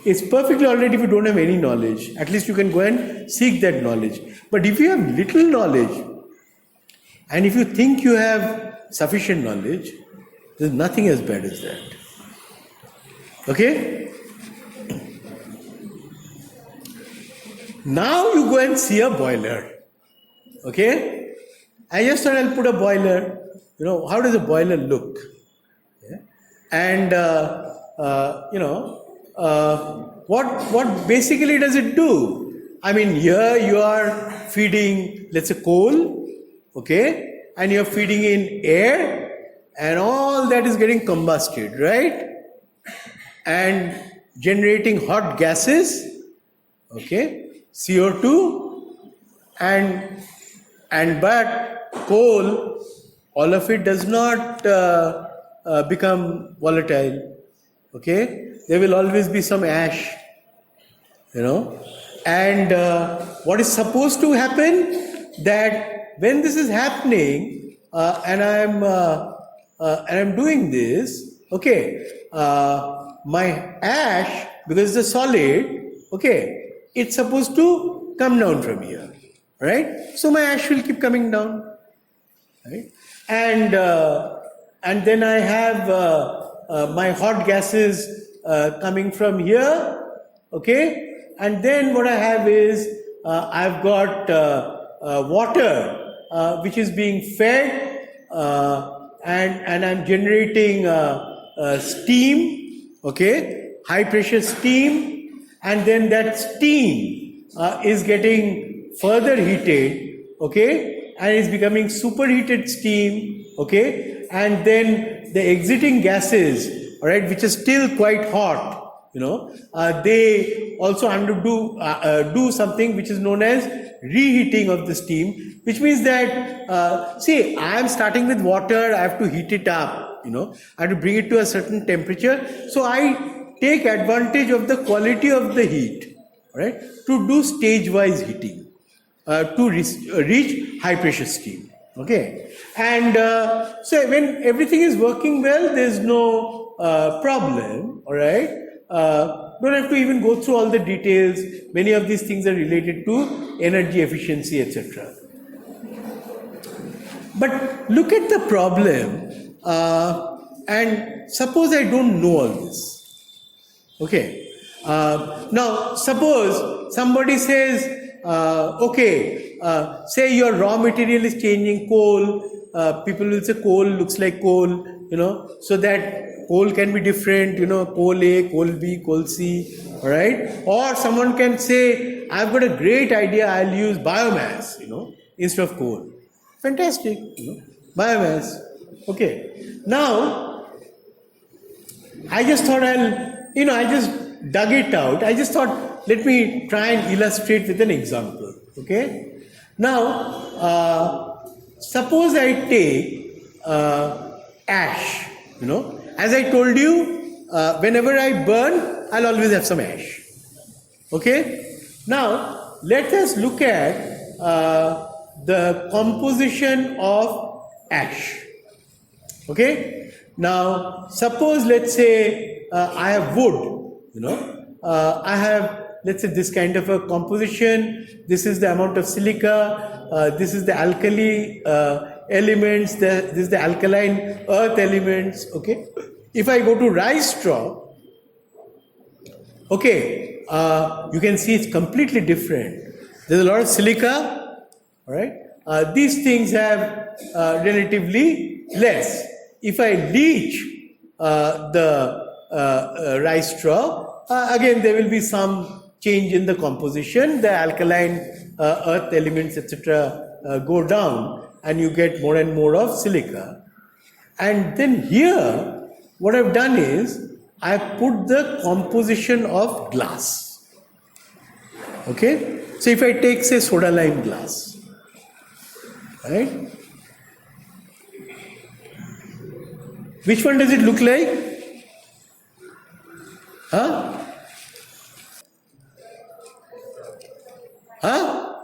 S1: It's perfectly all right if you don't have any knowledge. At least you can go and seek that knowledge. But if you have little knowledge, and if you think you have sufficient knowledge, there's nothing as bad as that. Okay? Now you go and see a boiler. Okay? I just thought I'll put a boiler. how does a boiler look? Yeah? And what basically does it do? I mean, here you are feeding, let's say, coal, okay, and you're feeding in air, and all that is getting combusted, right? And generating hot gases, okay, CO2, but coal, all of it does not become volatile, okay. There will always be some ash, and what is supposed to happen, that when this is happening, and I'm doing this, okay, my ash, because it's a solid, okay, it's supposed to come down from here, right? So my ash will keep coming down, right? And then I have my hot gases coming from here, okay? And then what I have is I've got water which is being fed, and I'm generating steam, okay, high pressure steam, and then that steam is getting further heated, okay, and is becoming superheated steam, okay, and then the exiting gases, all right, which is still quite hot, they also do something which is known as reheating of the steam, which means that, see, I am starting with water, I have to heat it up, I have to bring it to a certain temperature. So I take advantage of the quality of the heat, right, to do stage-wise heating, to reach high pressure steam, okay. And so when everything is working well, there is no problem, all right. Don't have to even go through all the details. Many of these things are related to energy efficiency, etc. But look at the problem, and suppose I don't know all this. Okay. Now, suppose somebody says, okay, say your raw material is changing, coal. People will say coal looks like coal, so that coal can be different, coal A, coal B, coal C, all right? Or someone can say, I've got a great idea, I'll use biomass, instead of coal. Fantastic, biomass. Okay. Now, I just thought I just dug it out. I just thought, let me try and illustrate with an example, okay? Now, suppose I take ash, as I told you, whenever I burn, I'll always have some ash. Okay? Now, let us look at the composition of ash. Okay? Now, suppose, let's say, I have wood, I have, let's say, this kind of a composition. This is the amount of silica, this is the alkali elements, this is the alkaline earth elements, okay? If I go to rice straw, okay, you can see it's completely different. There's a lot of silica, all right? These things have relatively less. If I leach the rice straw, again there will be some change in the composition. The alkaline earth elements, etc., go down, and you get more and more of silica. And then here, what I've done is, I put the composition of glass. Okay? So if I take, say, soda lime glass, right? Which one does it look like? Huh? Huh?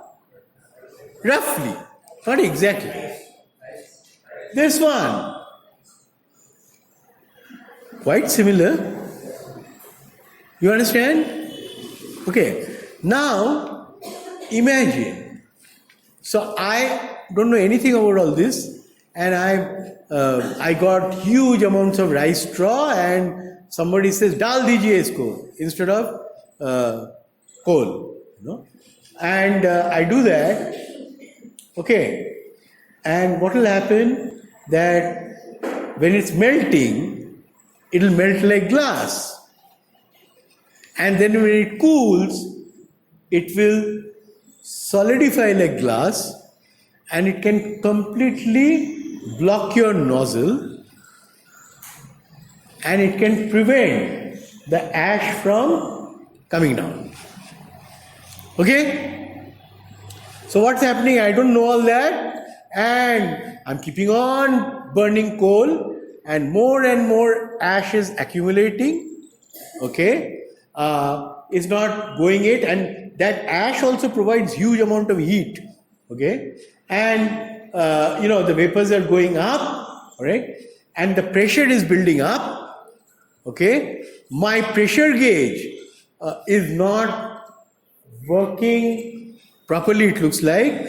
S1: Roughly. Not exactly. This one. Quite similar. You understand? Okay. Now, imagine. So I don't know anything about all this, and I got huge amounts of rice straw, and somebody says, "Dal dijiye isko," instead of coal. And I do that. Okay. And what will happen? that when it's melting, it'll melt like glass. And then when it cools, it will solidify like glass, and it can completely block your nozzle, and it can prevent the ash from coming down. Okay? So what's happening? I don't know all that, and I'm keeping on burning coal, and more ash is accumulating. Okay? Is not going it, and that ash also provides huge amount of heat. Okay? And the vapors are going up, all right? And the pressure is building up. Okay? My pressure gauge is not working properly, it looks like.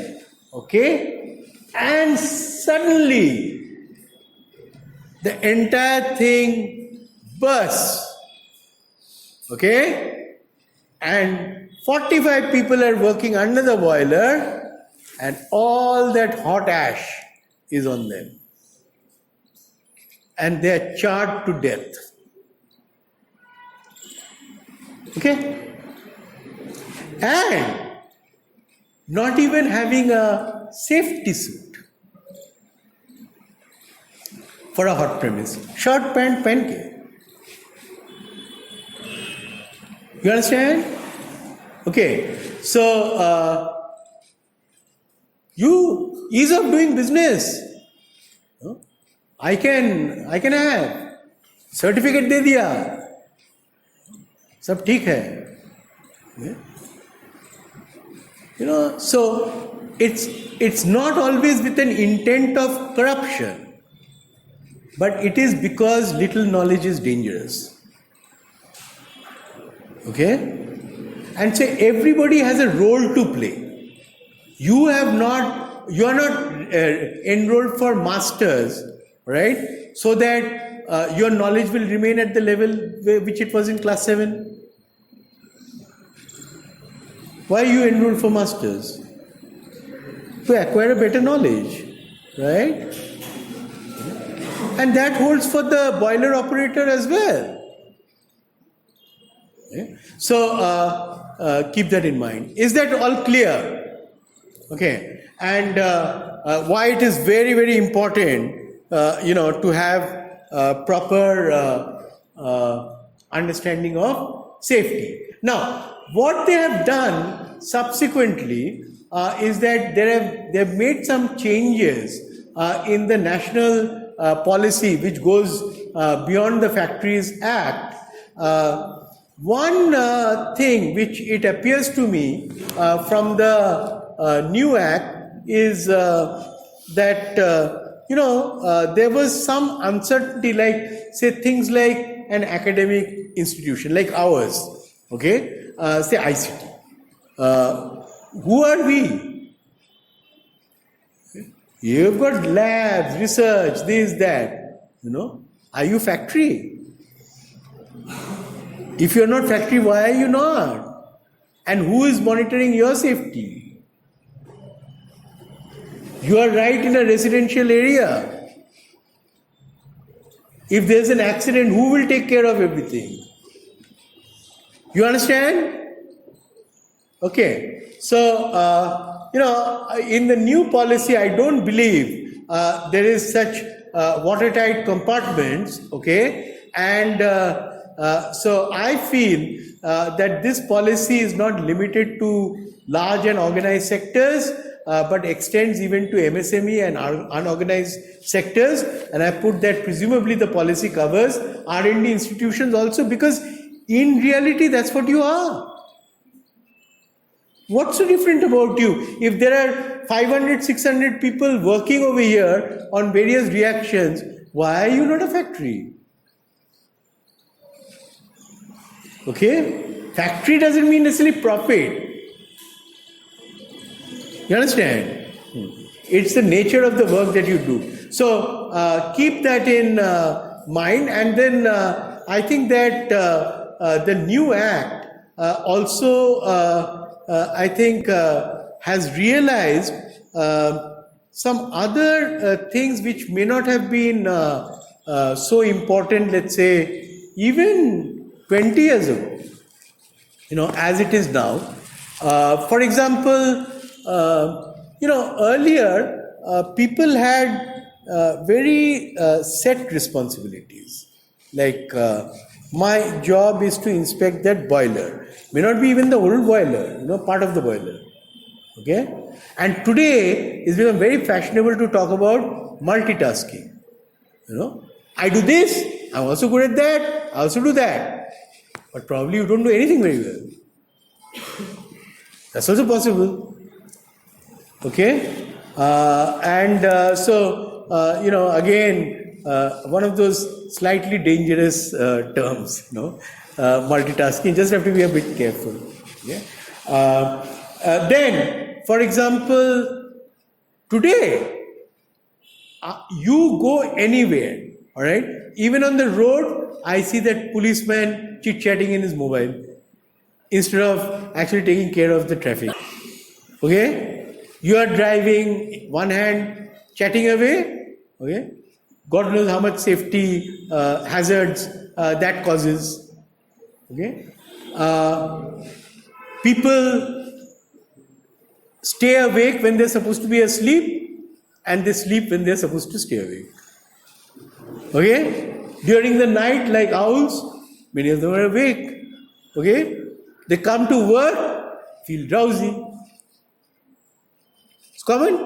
S1: Okay? And suddenly the entire thing bursts. Okay? And 45 people are working under the boiler, and all that hot ash is on them. And they are charred to death. Okay? And not even having a safety suit for a hot premise. Short pant पहन के. You understand? Okay. So, you ease of doing business. I can have certificate दे दिया. सब ठीक है. So it's not always with an intent of corruption, but it is because little knowledge is dangerous. Okay? And so everybody has a role to play. You are not enrolled for masters, right? So that your knowledge will remain at the level which it was in class 7. Why you enrolled for masters? To acquire a better knowledge, right? And that holds for the boiler operator as well. Okay? So keep that in mind. Is that all clear? Okay. And why it is very, very important, to have proper understanding of safety. Now, what they have done subsequently is that they have made some changes in the national policy which goes beyond the Factories Act. One thing which it appears to me from the new act is that there was some uncertainty, like say things like an academic institution like ours, okay, say ICT. Who are we? You've got labs, research, this, that. Are you factory? If you're not factory, why are you not? And who is monitoring your safety? You are right in a residential area. If there's an accident, who will take care of everything? You understand? Okay. So, in the new policy, I don't believe there is such watertight compartments, okay? And so I feel that this policy is not limited to large and organized sectors, but extends even to MSME and unorganized sectors. And I put that presumably the policy covers R&D institutions also, because in reality that's what you are. What's so different about you? If there are 500, 600 people working over here on various reactions, why are you not a factory? Okay? Factory doesn't mean necessarily profit. You understand? It's the nature of the work that you do. So keep that in mind. And then I think that the new act also, I think, has realized some other things which may not have been so important, let's say, even 20 years ago, as it is now. For example, earlier people had very set responsibilities. Like my job is to inspect that boiler. May not be even the old boiler, part of the boiler. Okay? And today it's become very fashionable to talk about multitasking. I do this, I'm also good at that, I also do that. But probably you don't do anything very well. That's also possible. Okay? Again, one of those slightly dangerous terms, multitasking, just have to be a bit careful. Yeah? Then, for example, today, you go anywhere, all right? Even on the road, I see that policeman chit-chatting in his mobile instead of actually taking care of the traffic. Okay? You are driving, one hand chatting away, okay? God knows how much safety hazards that causes. Okay? People stay awake when they're supposed to be asleep, and they sleep when they're supposed to stay awake. Okay? During the night, like owls, many of them are awake. Okay? They come to work, feel drowsy. It's common?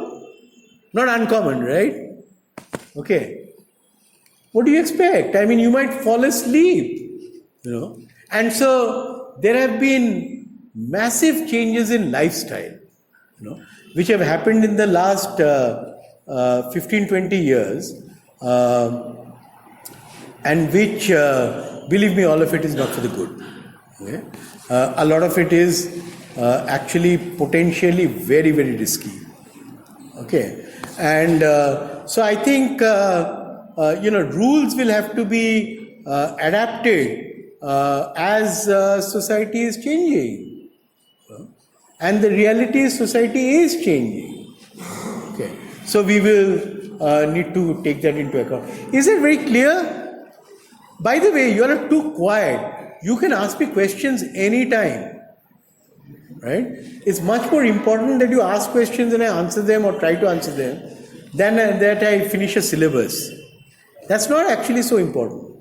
S1: Not uncommon, right? Okay. What do you expect? I mean, you might fall asleep, And so there have been massive changes in lifestyle, which have happened in the last 15, 20 years, and which, believe me, all of it is not for the good. Okay? A lot of it is actually potentially very, very risky. Okay, and so I think rules will have to be adapted as society is changing, and the reality is society is changing. Okay, so we will need to take that into account. Is it very clear? By the way, you are not too quiet. You can ask me questions anytime. Right? It's much more important that you ask questions and I answer them or try to answer them than that I finish a syllabus. That's not actually so important.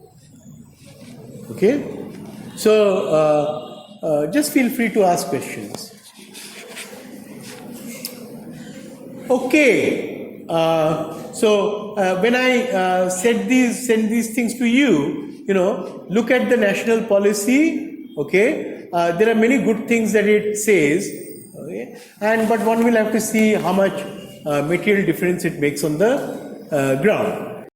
S1: Okay? So, just feel free to ask questions. Okay. When I send these things to you, look at the national policy. Okay? There are many good things that it says, okay? But one will have to see how much material difference it makes on the ground.